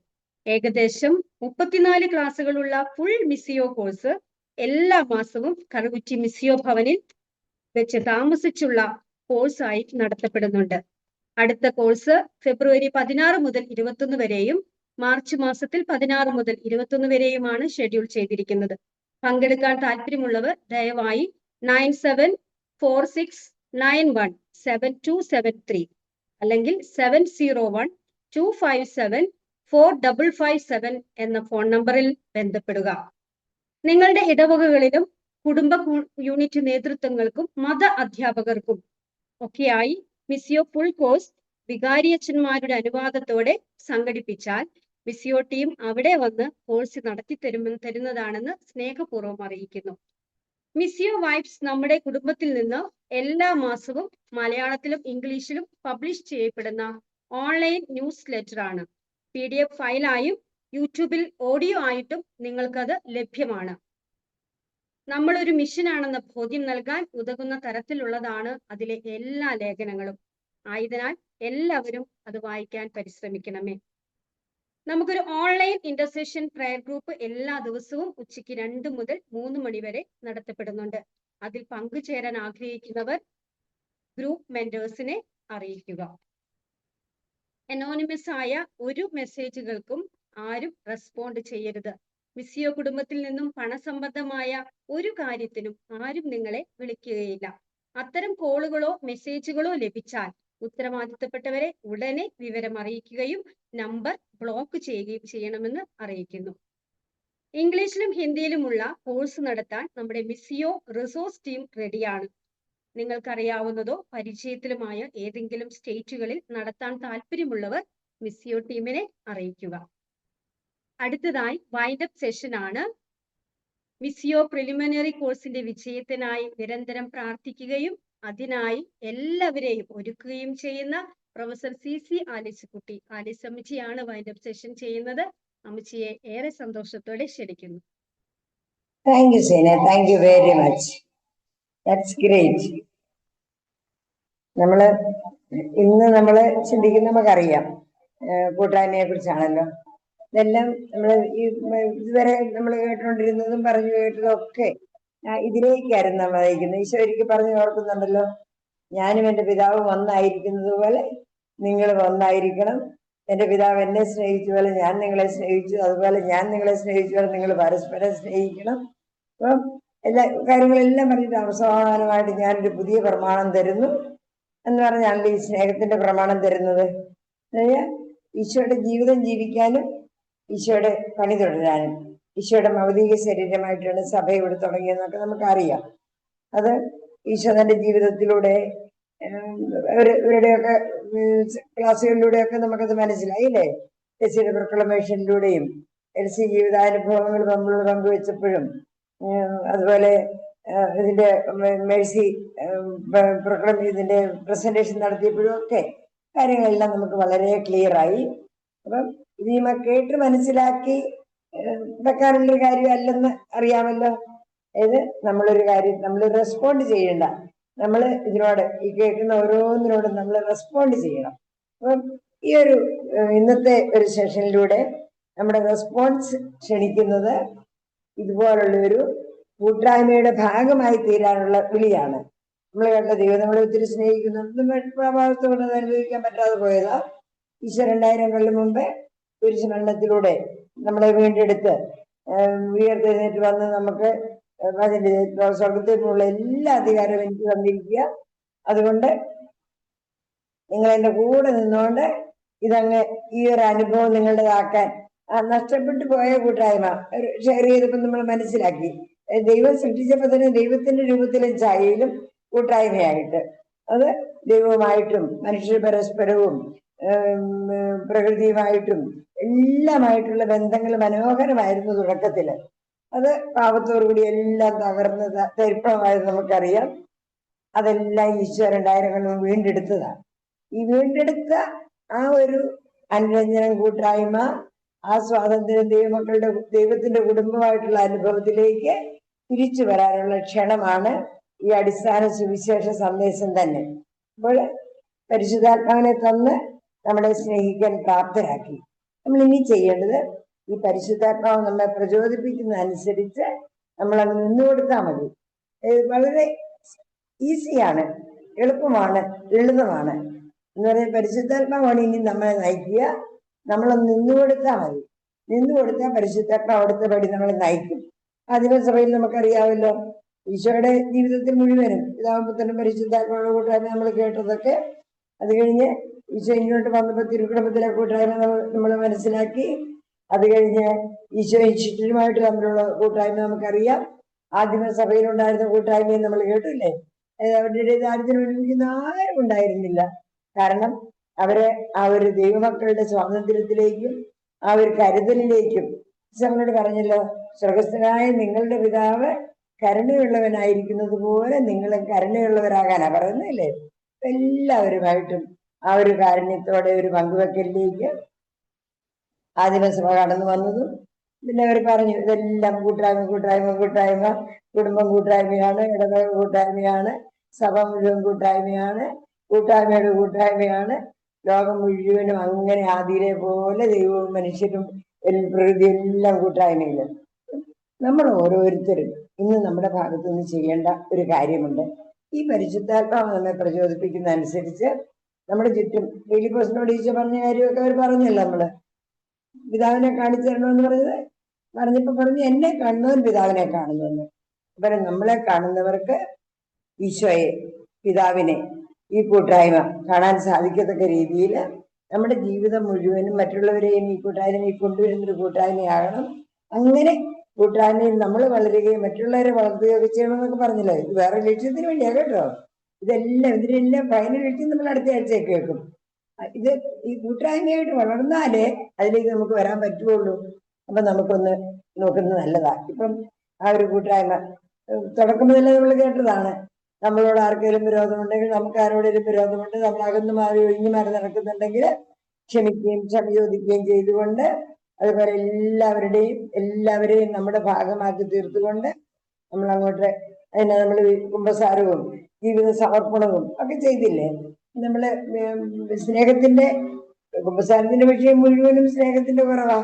ഏകദേശം 34 ക്ലാസ്സുകളുള്ള ഫുൾ മിസിയോ കോഴ്സ് എല്ലാ മാസവും കറുകുറ്റി മിസിയോ ഭവനിൽ വെച്ച് താമസിച്ചുള്ള കോഴ്സായി നടത്തപ്പെടുന്നുണ്ട്. അടുത്ത കോഴ്സ് ഫെബ്രുവരി 16 മുതൽ 21 വരെയും മാർച്ച് മാസത്തിൽ 16 മുതൽ 21 വരെയുമാണ് ഷെഡ്യൂൾ ചെയ്തിരിക്കുന്നത്. പങ്കെടുക്കാൻ താല്പര്യമുള്ളവർ ദയവായി 9746917273 അല്ലെങ്കിൽ 701257455 എന്ന ഫോൺ നമ്പറിൽ ബന്ധപ്പെടുക. നിങ്ങളുടെ ഇടവകകളിലും കുടുംബ യൂണിറ്റ് നേതൃത്വങ്ങൾക്കും മത അധ്യാപകർക്കും ഒക്കെയായി മിസിയോ ഫുൾ കോഴ്സ് വികാരിയച്ഛന്മാരുടെ അനുവാദത്തോടെ സംഘടിപ്പിച്ചാൽ മിസിയോ ടീം അവിടെ വന്ന് കോഴ്സ് നടത്തി തരുന്നതാണെന്ന് സ്നേഹപൂർവ്വം അറിയിക്കുന്നു. മിസിയോ വൈബ്സ് നമ്മുടെ കുടുംബത്തിൽ നിന്ന് എല്ലാ മാസവും മലയാളത്തിലും ഇംഗ്ലീഷിലും പബ്ലിഷ് ചെയ്യപ്പെടുന്ന ഓൺലൈൻ ന്യൂസ് ലെറ്റർ ആണ്. PDF ഫയലായും യൂട്യൂബിൽ ഓഡിയോ ആയിട്ടും നിങ്ങൾക്കത് ലഭ്യമാണ്. നമ്മളൊരു മിഷനാണെന്ന ബോധ്യം നൽകാൻ ഉതകുന്ന തരത്തിലുള്ളതാണ് അതിലെ എല്ലാ ലേഖനങ്ങളും. ആയതിനാൽ എല്ലാവരും അത് വായിക്കാൻ പരിശ്രമിക്കണമേ. നമുക്കൊരു ഓൺലൈൻ ഇന്റർസെഷൻ പ്രയർ ഗ്രൂപ്പ് എല്ലാ ദിവസവും ഉച്ചയ്ക്ക് 2 മുതൽ 3 മണി വരെ നടത്തപ്പെടുന്നുണ്ട്. അതിൽ പങ്കുചേരാൻ ആഗ്രഹിക്കുന്നവർ ഗ്രൂപ്പ് മെന്റേഴ്സിനെ അറിയിക്കുക. അനോണിമസ് ആയ ഒരു മെസ്സേജുകൾക്കും ആരും റെസ്പോണ്ട് ചെയ്യരുത്. മിസിയോ കുടുംബത്തിൽ നിന്നും പണസംബന്ധമായ ഒരു കാര്യത്തിനും ആരും നിങ്ങളെ വിളിക്കുകയില്ല. അത്തരം കോളുകളോ മെസ്സേജുകളോ ലഭിച്ചാൽ ഉത്തരവാദിത്തപ്പെട്ടവരെ ഉടനെ വിവരം അറിയിക്കുകയും നമ്പർ ബ്ലോക്ക് ചെയ്യുകയും ചെയ്യണമെന്ന് അറിയിക്കുന്നു. ഇംഗ്ലീഷിലും ഹിന്ദിയിലുമുള്ള കോഴ്സ് നടത്താൻ നമ്മുടെ മിസിയോ റിസോഴ്സ് ടീം റെഡിയാണ്. നിങ്ങൾക്കറിയാവുന്നതോ പരിചയത്തിലുമായ ഏതെങ്കിലും സ്റ്റേറ്റുകളിൽ നടത്താൻ താല്പര്യമുള്ളവർ മിസിയോ ടീമിനെ അറിയിക്കുക. അടുത്തതായി വൈൻഡപ്പ് സെഷൻ ആണ്. മിസിയോ പ്രിലിമിനറി കോഴ്സിന്റെ വിജയത്തിനായി നിരന്തരം പ്രാർത്ഥിക്കുകയും അതിനായി എല്ലാവരെയും ഒരുക്കുകയും ചെയ്യുന്ന പ്രൊഫസർ CC ആലിസുകുട്ടി ആലിസമ്മച്ചിയാണ് വൈൻഡപ്പ് സെഷൻ ചെയ്യുന്നത്. അമ്മച്ചിയെ ഏറെ സന്തോഷത്തോടെ ക്ഷണിക്കുന്നു. Thank you, Sina. Thank you very much. That's great. നമ്മള് ചിന്തിക്കുന്ന നമുക്കറിയാം കൂട്ടായ്മയെ കുറിച്ചാണല്ലോ. ഇതെല്ലാം ഇതുവരെ നമ്മൾ കേട്ടുകൊണ്ടിരുന്നതും പറഞ്ഞു കേട്ടതും ഒക്കെ ഇതിലേക്കായിരുന്നു നമ്മൾ നയിക്കുന്നത്. ഈശോ ഒരിക്കൽ പറഞ്ഞു ഓർക്കുന്നുണ്ടല്ലോ, ഞാനും എൻ്റെ പിതാവും ഒന്നായിരിക്കുന്നത് പോലെ നിങ്ങൾ ഒന്നായിരിക്കണം. എൻ്റെ പിതാവ് എന്നെ സ്നേഹിച്ച പോലെ ഞാൻ നിങ്ങളെ സ്നേഹിച്ചു, അതുപോലെ ഞാൻ നിങ്ങളെ സ്നേഹിച്ച പോലെ നിങ്ങൾ പരസ്പരം സ്നേഹിക്കണം. അപ്പം എല്ലാ കാര്യങ്ങളെല്ലാം പറഞ്ഞിട്ട് അവസാനമായിട്ട് ഞാനൊരു പുതിയ പ്രമാണം തരുന്നു എന്ന് പറഞ്ഞാണല്ലോ ഈ സ്നേഹത്തിന്റെ പ്രമാണം തരുന്നത്. ഈശോയുടെ ജീവിതം ജീവിക്കാനും ഈശോയുടെ പണി തുടരാനും ഈശോയുടെ ഭൗതിക ശരീരമായിട്ടാണ് സഭ ഇവിടെ തുടങ്ങിയതെന്നൊക്കെ നമുക്കറിയാം. അത് ഈശോ തന്റെ ജീവിതത്തിലൂടെ ഇവരുടെയൊക്കെ ക്ലാസ്സുകളിലൂടെയൊക്കെ നമുക്കത് മനസ്സിലായില്ലേ. എൽസിയുടെ പ്രൊക്ലമേഷനിലൂടെയും എൽസി ജീവിതാനുഭവങ്ങൾ നമ്മളോട് പങ്കുവെച്ചപ്പോഴും അതുപോലെ ഇതിന്റെ മേഴ്സി ഇതിന്റെ പ്രസന്റേഷൻ നടത്തിയപ്പോഴും ഒക്കെ കാര്യങ്ങളെല്ലാം നമുക്ക് വളരെ ക്ലിയർ ആയി. അപ്പം ഇത് കേട്ട് മനസ്സിലാക്കി വെക്കാനുള്ളൊരു കാര്യമല്ലെന്ന് അറിയാമല്ലോ. അതായത് നമ്മളൊരു കാര്യം നമ്മൾ റെസ്പോണ്ട് ചെയ്യണ്ട, നമ്മൾ ഇതിനോട് ഈ കേൾക്കുന്ന ഓരോന്നിനോടും നമ്മൾ റെസ്പോണ്ട് ചെയ്യണം. അപ്പം ഈ ഒരു ഇന്നത്തെ ഒരു സെഷനിലൂടെ നമ്മുടെ റെസ്പോൺസ് ക്ഷണിക്കുന്നത് ഇതുപോലുള്ള ഒരു കൂട്ടായ്മയുടെ ഭാഗമായി തീരാനുള്ള വിളിയാണ്. നമ്മൾ കേട്ട ദൈവം നമ്മളെ ഒത്തിരി സ്നേഹിക്കുന്നു. അനുഭവിക്കാൻ പറ്റാതെ പോയതാ. ഈശോ 2000 കൊല്ലം മുമ്പേ കുരിശുമരണത്തിലൂടെ നമ്മളെ വീണ്ടെടുത്ത് ഉയർത്തെഴുന്നേറ്റ് വന്ന് നമുക്ക് അതിന്റെ സ്വർഗത്തിനുള്ള എല്ലാ അധികാരവും എനിക്ക് തന്നിരിക്കുക. അതുകൊണ്ട് നിങ്ങൾ എൻ്റെ കൂടെ നിന്നുകൊണ്ട് ഇതങ്ങ് ഈ ഒരു അനുഭവം നിങ്ങളുടേതാക്കാൻ നഷ്ടപ്പെട്ടു പോയ കൂട്ടായ്മ ഷെയർ ചെയ്തപ്പോൾ നമ്മൾ മനസ്സിലാക്കി. ദൈവം സൃഷ്ടിച്ചപ്പോൾ തന്നെ ദൈവത്തിന്റെ രൂപത്തിലും ഛായയിലും കൂട്ടായ്മയായിട്ട്, അത് ദൈവവുമായിട്ടും മനുഷ്യ പരസ്പരവും പ്രകൃതിയുമായിട്ടും എല്ലാമായിട്ടുള്ള ബന്ധങ്ങൾ മനോഹരമായിരുന്നു തുടക്കത്തില്. അത് പാപത്തോടുകൂടി എല്ലാം തകർന്ന് തരിപ്പണമായത് നമുക്കറിയാം. അതെല്ലാം ഈശോ 2000 കൊല്ലം വീണ്ടെടുത്തതാണ്. ഈ വീണ്ടെടുത്ത ആ ഒരു അനുരഞ്ജനം കൂട്ടായ്മ, ആ സ്വാതന്ത്ര്യം ദൈവത്തിന്റെ കുടുംബമായിട്ടുള്ള അനുഭവത്തിലേക്ക് തിരിച്ചു വരാനുള്ള ക്ഷണമാണ് ഈ അടിസ്ഥാന സുവിശേഷ സന്ദേശം തന്നെ. അപ്പോൾ പരിശുദ്ധാത്മാവിനെ തന്ന് നമ്മളെ സ്നേഹിക്കാൻ പ്രാപ്തരാക്കി. നമ്മൾ ഇനി ചെയ്യേണ്ടത് ഈ പരിശുദ്ധാത്മാവ് നമ്മെ പ്രചോദിപ്പിക്കുന്ന അനുസരിച്ച് നമ്മൾ അത് നിന്നുകൊടുത്താൽ മതി. വളരെ ഈസിയാണ്, എളുപ്പമാണ്, ലളിതമാണ് എന്ന് പറയുന്നത്. പരിശുദ്ധാത്മാവാണ് ഇനി നമ്മളെ നയിക്കുക. നമ്മളൊന്ന് നിന്നുകൊടുത്താൽ മതി. നിന്നുകൊടുത്താൽ പരിശുദ്ധാത്മാവ് അടുത്ത പടി നമ്മളെ നയിക്കും. ആദിമസഭയിൽ നമുക്കറിയാമല്ലോ, ഈശോയുടെ ജീവിതത്തിൽ മുഴുവനും പിതാവും പരിശുദ്ധാത്മാവുടെ കൂട്ടായ്മ നമ്മൾ കേട്ടതൊക്കെ. അത് കഴിഞ്ഞ് ഈശോ ഇങ്ങോട്ട് വന്നപ്പോൾ തിരുക്കുടുംബത്തിലെ കൂട്ടായ്മ നമ്മൾ മനസ്സിലാക്കി. അത് കഴിഞ്ഞ് ഈശോ ശിഷ്യരുമായിട്ട് തമ്മിലുള്ള കൂട്ടായ്മ നമുക്കറിയാം. ആദിമസഭയിലുണ്ടായിരുന്ന കൂട്ടായ്മയും നമ്മൾ കേട്ടില്ലേ. അവരുടെ ഇടയിൽ ദാരിദ്ര്യം അനുഭവിക്കുന്ന ആരും ഉണ്ടായിരുന്നില്ല. കാരണം അവരെ ആ ഒരു ദൈവമക്കളുടെ സ്വാതന്ത്ര്യത്തിലേക്കും ആ ഒരു കരുതലിലേക്കും നമ്മളോട് പറഞ്ഞല്ലോ, സ്വർഗസ്ഥനായ നിങ്ങളുടെ പിതാവ് കരുണയുള്ളവനായിരിക്കുന്നത് പോലെ നിങ്ങളും കരുണയുള്ളവരാകാനാ പറയുന്നില്ലേ. എല്ലാവരുമായിട്ടും ആ ഒരു കാരുണ്യത്തോടെ ഒരു പങ്കുവെക്കലിലേക്ക് ആദിമസഭ കടന്നു വന്നതും പിന്നെ അവർ പറഞ്ഞു ഇതെല്ലാം കൂട്ടായ്മ കൂട്ടായ്മ കൂട്ടായ്മ, കുടുംബം കൂട്ടായ്മയാണ്, ഇടവക കൂട്ടായ്മയാണ്, സഭ മുഴുവൻ കൂട്ടായ്മയാണ്, കൂട്ടായ്മയുടെ കൂട്ടായ്മയാണ്, ലോകം മുഴുവനും അങ്ങനെ ആദിയിലെ പോലെ ദൈവവും മനുഷ്യരും പ്രകൃതി എല്ലാം കൂട്ടായ്മയില്. നമ്മൾ ഓരോരുത്തരും ഇന്ന് നമ്മുടെ ഭാഗത്തു നിന്ന് ചെയ്യേണ്ട ഒരു കാര്യമുണ്ട്. ഈ പരിശുദ്ധാത്മാവ് നമ്മെ പ്രചോദിപ്പിക്കുന്ന അനുസരിച്ച് നമ്മുടെ ചുറ്റും ഫിലിപ്പോസിനോട് ഈശോ പറഞ്ഞ കാര്യമൊക്കെ അവർ പറഞ്ഞല്ലോ. നമ്മള് പിതാവിനെ കാണിച്ചു തരണമെന്ന് പറഞ്ഞപ്പോ പറഞ്ഞു എന്നെ കാണുന്നവൻ പിതാവിനെ കാണുന്നു. അപ്പൊ നമ്മളെ കാണുന്നവർക്ക് ഈശോയെ, പിതാവിനെ, ഈ കൂട്ടായ്മ കാണാൻ സാധിക്കത്തക്ക രീതിയിൽ നമ്മുടെ ജീവിതം മുഴുവനും മറ്റുള്ളവരെയും ഈ കൂട്ടായ്മയിൽ കൊണ്ടുവരുന്നൊരു കൂട്ടായ്മയാകണം. അങ്ങനെ കൂട്ടായ്മയിൽ നമ്മൾ വളരുകയും മറ്റുള്ളവരെ വളർത്തുകയൊക്കെ ചെയ്യണമെന്നൊക്കെ പറഞ്ഞല്ലോ. ഇത് വേറെ ലക്ഷ്യത്തിന് വേണ്ടിയാ കേട്ടോ. ഇതിനെല്ലാം ഫൈനൽ ലക്ഷ്യം നമ്മൾ അടുത്ത ആഴ്ചയൊക്കെ കേൾക്കും. ഇത് ഈ കൂട്ടായ്മയായിട്ട് വളർന്നാലേ അതിലേക്ക് നമുക്ക് വരാൻ പറ്റുള്ളൂ. അപ്പൊ നമുക്കൊന്ന് നോക്കുന്നത് നല്ലതാ. ഇപ്പം ആ ഒരു കൂട്ടായ്മ തുടക്കം മുതലേ നമ്മൾ കേട്ടതാണ്. നമ്മളോട് ആർക്കെങ്കിലും വിരോധമുണ്ടെങ്കിൽ, നമുക്ക് ആരോടെങ്കിലും വിരോധമുണ്ട്, നമ്മൾ അകന്നു മാറി ഒഴിഞ്ഞു മാറി നടക്കുന്നുണ്ടെങ്കിൽ ക്ഷമിക്കുകയും ക്ഷമ ചോദിക്കുകയും ചെയ്തുകൊണ്ട്, അതുപോലെ എല്ലാവരെയും നമ്മുടെ ഭാഗമാക്കി തീർത്തുകൊണ്ട് നമ്മൾ അങ്ങോട്ട് അതിനെ നമ്മൾ കുമ്പസാരവും ജീവിത സമർപ്പണവും ഒക്കെ ചെയ്തില്ലേ. നമ്മള് സ്നേഹത്തിന്റെ കുമ്പസാരത്തിന്റെ വിഷയം മുഴുവനും സ്നേഹത്തിന്റെ കുറവാ.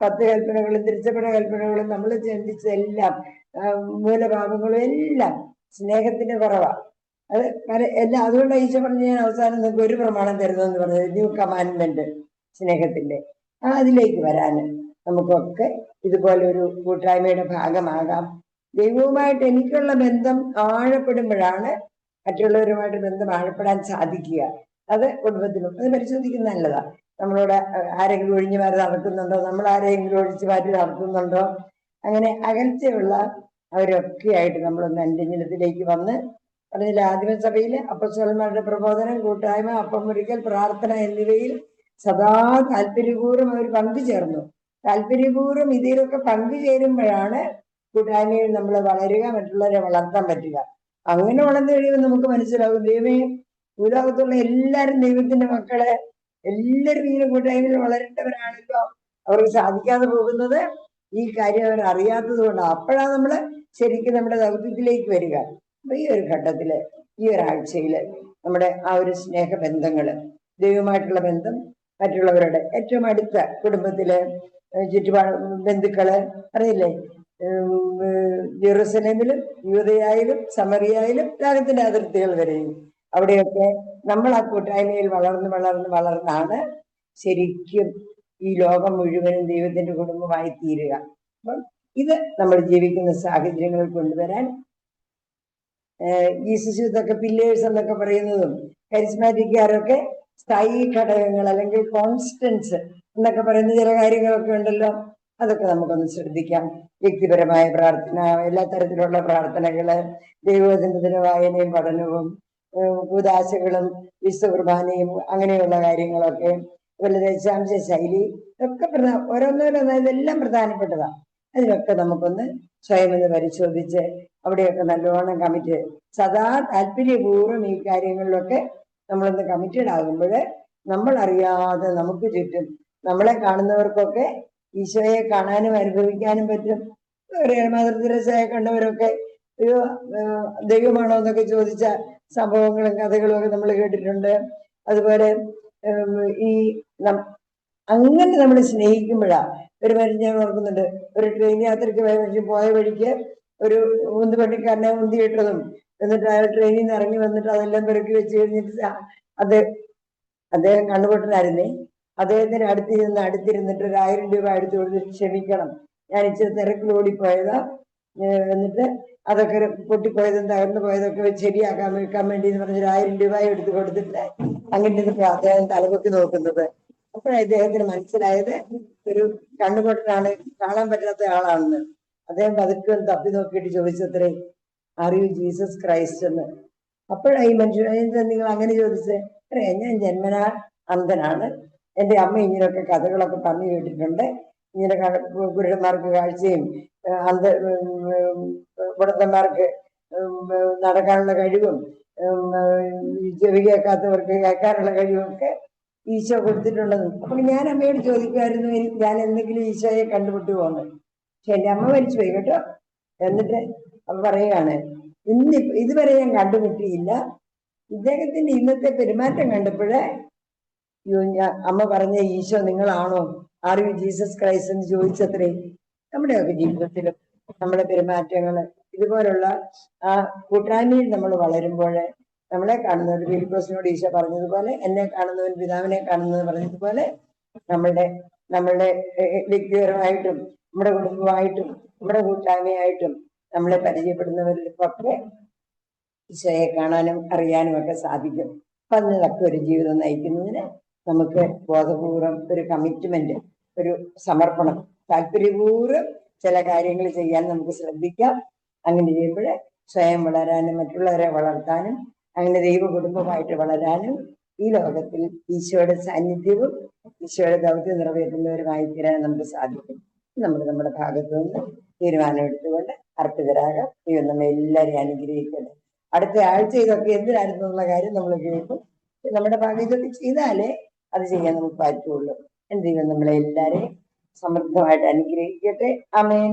10 കൽപ്പനകളും തിരിച്ചപ്പെട്ട കൽപ്പനകളും നമ്മൾ ചിന്തിച്ചതെല്ലാം മൂലഭാവങ്ങളും എല്ലാം സ്നേഹത്തിന്റെ കുറവാ. അത് എല്ലാം അതുകൊണ്ട് ഈശോ പറഞ്ഞ് ഞാൻ അവസാനം നിങ്ങൾക്ക് ഒരു പ്രമാണം തരുന്നെന്ന് പറഞ്ഞത് ന്യൂ കമാൻഡ്മെന്റ് സ്നേഹത്തിന്റെ. അതിലേക്ക് വരാന് നമുക്കൊക്കെ ഇതുപോലെ ഒരു കൂട്ടായ്മയുടെ ഭാഗമാകാം. ദൈവവുമായിട്ട് എനിക്കുള്ള ബന്ധം ആഴപ്പെടുമ്പോഴാണ് മറ്റുള്ളവരുമായിട്ട് ബന്ധം ആഴപ്പെടാൻ സാധിക്കുക. അത് കുടുംബത്തിലും അത് പരിശോധിക്കുന്നത് നല്ലതാ. നമ്മളോട് ആരെങ്കിലും ഒഴിഞ്ഞു മാറി നടക്കുന്നുണ്ടോ, നമ്മൾ ആരെങ്കിലും ഒഴിച്ചു മാറ്റി നടത്തുന്നുണ്ടോ, അങ്ങനെ അകൽച്ചയുള്ള അവരൊക്കെ ആയിട്ട് നമ്മളൊന്ന് അന്യജനത്തിലേക്ക് വന്ന് പറഞ്ഞില്ല. ആദിമസഭയില് അപ്പസ്തലന്മാരുടെ പ്രബോധനം, കൂട്ടായ്മ, അപ്പം മുറിക്കൽ, പ്രാർത്ഥന എന്നിവയിൽ സദാ താല്പര്യപൂർവ്വം അവർ പങ്കുചേർന്നു. താല്പര്യപൂർവ്വം ഇതിലൊക്കെ പങ്കുചേരുമ്പോഴാണ് കൂട്ടായ്മയിൽ നമ്മൾ വളരുക, മറ്റുള്ളവരെ വളർത്താൻ പറ്റുക. അങ്ങനെ വളർന്നു കഴിയുമ്പോൾ നമുക്ക് മനസ്സിലാകും ദൈവമേ, ഭൂലോകത്തുള്ള എല്ലാവരും ദൈവത്തിന്റെ മക്കള്, എല്ലാവരും ഇങ്ങനെ കൂട്ടായ്മയിൽ വളരേണ്ടവരാണല്ലോ. അവർക്ക് സാധിക്കാതെ പോകുന്നത് ഈ കാര്യം അവർ അറിയാത്തത് കൊണ്ടാണ്. അപ്പോഴാണ് നമ്മള് ശരിക്കും നമ്മുടെ ദൗത്യത്തിലേക്ക് വരിക. അപ്പൊ ഈ ഒരു ഘട്ടത്തില്, ഈ ഒരാഴ്ചയില് നമ്മുടെ ആ ഒരു സ്നേഹബന്ധങ്ങള്, ദൈവമായിട്ടുള്ള ബന്ധം, മറ്റുള്ളവരുടെ ഏറ്റവും അടുത്ത കുടുംബത്തില്, ചുറ്റുപാട് ബന്ധുക്കള്, അറിയില്ലേ, ജെറുസലേമിലും യൂദയായാലും സമറിയായാലും ലോകത്തിന്റെ അതിർത്തികൾ വരെയും അവിടെയൊക്കെ നമ്മൾ ആ കൂട്ടായ്മയിൽ വളർന്നാണ് ശരിക്കും ഈ ലോകം മുഴുവനും ദൈവത്തിന്റെ കുടുംബമായി തീരുക. അപ്പം ഇത് നമ്മൾ ജീവിക്കുന്ന സാഹചര്യങ്ങളിൽ കൊണ്ടുവരാൻ ജീസസ് യൂത്തൊക്കെ പില്ലേഴ്സ് എന്നൊക്കെ പറയുന്നതും കരിസ്മാറ്റിക്കാരൊക്കെ സ്ഥായി ഘടകങ്ങൾ അല്ലെങ്കിൽ കോൺസ്റ്റൻസ് എന്നൊക്കെ പറയുന്ന ചില കാര്യങ്ങളൊക്കെ ഉണ്ടല്ലോ. അതൊക്കെ നമുക്കൊന്ന് ശ്രദ്ധിക്കാം. വ്യക്തിപരമായ പ്രാർത്ഥന, എല്ലാ തരത്തിലുള്ള പ്രാർത്ഥനകള്, ദൈവവചനത്തിന്റെ വായനയും പഠനവും, കൂദാശകളും, വിശുദ്ധ കുർബാനയും, അങ്ങനെയുള്ള കാര്യങ്ങളൊക്കെ, അതുപോലെ ദശാംശ ശൈലി, ഇതൊക്കെ ഓരോന്നോരോന്ന് ഇതെല്ലാം പ്രധാനപ്പെട്ടതാണ്. അതിനൊക്കെ നമുക്കൊന്ന് സ്വയം ഒന്ന് പരിശോധിച്ച് അവിടെയൊക്കെ നല്ലോണം കമ്മിറ്റ്, സദാ താല്പര്യപൂർവ്വം ഈ കാര്യങ്ങളിലൊക്കെ നമ്മളൊന്ന് കമ്മിറ്റഡ് ആകുമ്പോൾ നമ്മൾ അറിയാതെ നമുക്ക് ചുറ്റും നമ്മളെ കാണുന്നവർക്കൊക്കെ ഈശോയെ കാണാനും അനുഭവിക്കാനും പറ്റും. മദർ തെരേസയെ കണ്ടവരൊക്കെ ദൈവമാണോ എന്നൊക്കെ ചോദിച്ച സംഭവങ്ങളും കഥകളും ഒക്കെ നമ്മൾ കേട്ടിട്ടുണ്ട്. അതുപോലെ ഈ അങ്ങനെ നമ്മൾ സ്നേഹിക്കുമ്പോഴാ ഒരു മനുഷ്യൻ, ഞാൻ ഓർക്കുന്നുണ്ട്, ഒരു ട്രെയിൻ യാത്രയ്ക്ക് പോയ വഴിക്ക് ഒരു ഉന്തുവണ്ടിക്കാരനെ ഉന്തിയിട്ടതും, എന്നിട്ട് അയാൾ ട്രെയിനിൽ നിന്ന് ഇറങ്ങി വന്നിട്ട് അതെല്ലാം പെറുക്കി വെച്ച് കഴിഞ്ഞിട്ട് അദ്ദേഹം കണ്ണുപൊട്ടനായിരുന്നേ. അദ്ദേഹത്തിന് അടുത്തിരുന്നിട്ട് ഒരു 1000 രൂപ എടുത്തു കൊടുത്ത്, ക്ഷമിക്കണം, ഞാൻ ഇച്ചിരി തിരക്കിൽ ഓടിപ്പോയതാ, എന്നിട്ട് അതൊക്കെ പൊട്ടിപ്പോയതും തകർന്നു പോയതൊക്കെ ശരിയാക്കാൻ വെക്കാൻ വേണ്ടി എന്ന് പറഞ്ഞൊരു 1000 രൂപ എടുത്ത് കൊടുത്തിട്ട് അങ്ങനെ അദ്ദേഹം തലപൊക്കി നോക്കുന്നത്. അപ്പോഴാണ് ഇദ്ദേഹത്തിന് മനസ്സിലായത് ഒരു കണ്ണുപൊട്ടനാണ്, കാണാൻ പറ്റാത്ത ആളാണെന്ന്. അദ്ദേഹം പതുക്കെ തപ്പി നോക്കിയിട്ട് ചോദിച്ചത്രേ, ആർ യു ജീസസ് ക്രൈസ്റ്റ് എന്ന്. അപ്പോഴാണ് ഈ മനുഷ്യൻ, നിങ്ങൾ അങ്ങനെ ചോദിച്ചത്? അറിയാം, ഞാൻ ജന്മനാ അന്ധനാണ്, എൻ്റെ അമ്മ ഇങ്ങനെയൊക്കെ കഥകളൊക്കെ പറഞ്ഞു കേട്ടിട്ടുണ്ട്. ഇങ്ങനെ കുരുടന്മാർക്ക് കാഴ്ചയും വ്രതന്മാർക്ക് നടക്കാനുള്ള കഴിവും ചെവി കേൾക്കാത്തവർക്ക് കേൾക്കാനുള്ള കഴിവും ഒക്കെ ഈശോ കൊടുത്തിട്ടുള്ളത്. അപ്പൊ ഞാൻ അമ്മയോട് ചോദിക്കുമായിരുന്നു, ഞാൻ എന്തെങ്കിലും ഈശോയെ കണ്ടുപിട്ടു പോകുന്നത്. പക്ഷെ എൻ്റെ അമ്മ മരിച്ചു പോയി കേട്ടോ. എന്നിട്ട് അമ്മ പറയുകയാണ്, ഇതുവരെ ഞാൻ കണ്ടുമുട്ടിയില്ല. ഇദ്ദേഹത്തിന്റെ ഇന്നത്തെ പെരുമാറ്റം കണ്ടപ്പോഴേ അമ്മ പറഞ്ഞ ഈശോ നിങ്ങളാണോ, ആർ യു ജീസസ് ക്രൈസ്റ്റ് എന്ന് ചോദിച്ചത്രേ. നമ്മുടെയൊക്കെ ജീവിതത്തിലും നമ്മുടെ പെരുമാറ്റങ്ങള് ഇതുപോലുള്ള ആ കൂട്ടായ്മയിൽ നമ്മൾ വളരുമ്പോൾ നമ്മളെ കാണുന്നവർ ഫിലിപ്പോസിനോട് ഈശോ പറഞ്ഞതുപോലെ, എന്നെ കാണുന്നവൻ പിതാവിനെ കാണുന്നത് പറഞ്ഞതുപോലെ നമ്മളുടെ വ്യക്തിപരമായിട്ടും നമ്മുടെ കുടുംബമായിട്ടും നമ്മുടെ കൂട്ടായ്മയായിട്ടും നമ്മളെ പരിചയപ്പെടുന്നവർക്കൊക്കെ ഈശോയെ കാണാനും അറിയാനും ഒക്കെ സാധിക്കും. അപ്പൊ അതിനൊക്കെ ഒരു ജീവിതം നയിക്കുന്നതിന് നമുക്ക് ബോധപൂർവം ഒരു കമ്മിറ്റ്മെന്റ്, ഒരു സമർപ്പണം, താല്പര്യപൂർവ്വം ചില കാര്യങ്ങൾ ചെയ്യാൻ നമുക്ക് ശ്രദ്ധിക്കാം. അങ്ങനെ ചെയ്യുമ്പോൾ സ്വയം വളരാനും മറ്റുള്ളവരെ വളർത്താനും അങ്ങനെ ദൈവ കുടുംബമായിട്ട് വളരാനും ഈ ലോകത്തിൽ ഈശോയുടെ സാന്നിധ്യവും ഈശോയുടെ ദൗത്യം നിറവേറ്റുന്നവരുമായി തീരാൻ നമുക്ക് സാധിക്കും. നമ്മൾ നമ്മുടെ ഭാഗത്തു നിന്ന് തീരുമാനം എടുത്തുകൊണ്ട് അർപ്പിതരാകാം. ദൈവം നമ്മെ എല്ലാവരെയും അനുഗ്രഹിക്കട്ടെ. അടുത്ത ആഴ്ച ഇതൊക്കെ എന്തിനായിരുന്നു എന്നുള്ള കാര്യം നമ്മൾ കേൾക്കും. നമ്മുടെ ഭാഗം ഇതൊക്കെ ചെയ്താലേ അത് ചെയ്യാൻ നമുക്ക് പറ്റുള്ളൂ. ദൈവം നമ്മളെ എല്ലാവരെയും സമൃദ്ധമായിട്ട് അനുഗ്രഹിക്കട്ടെ. ആമേൻ.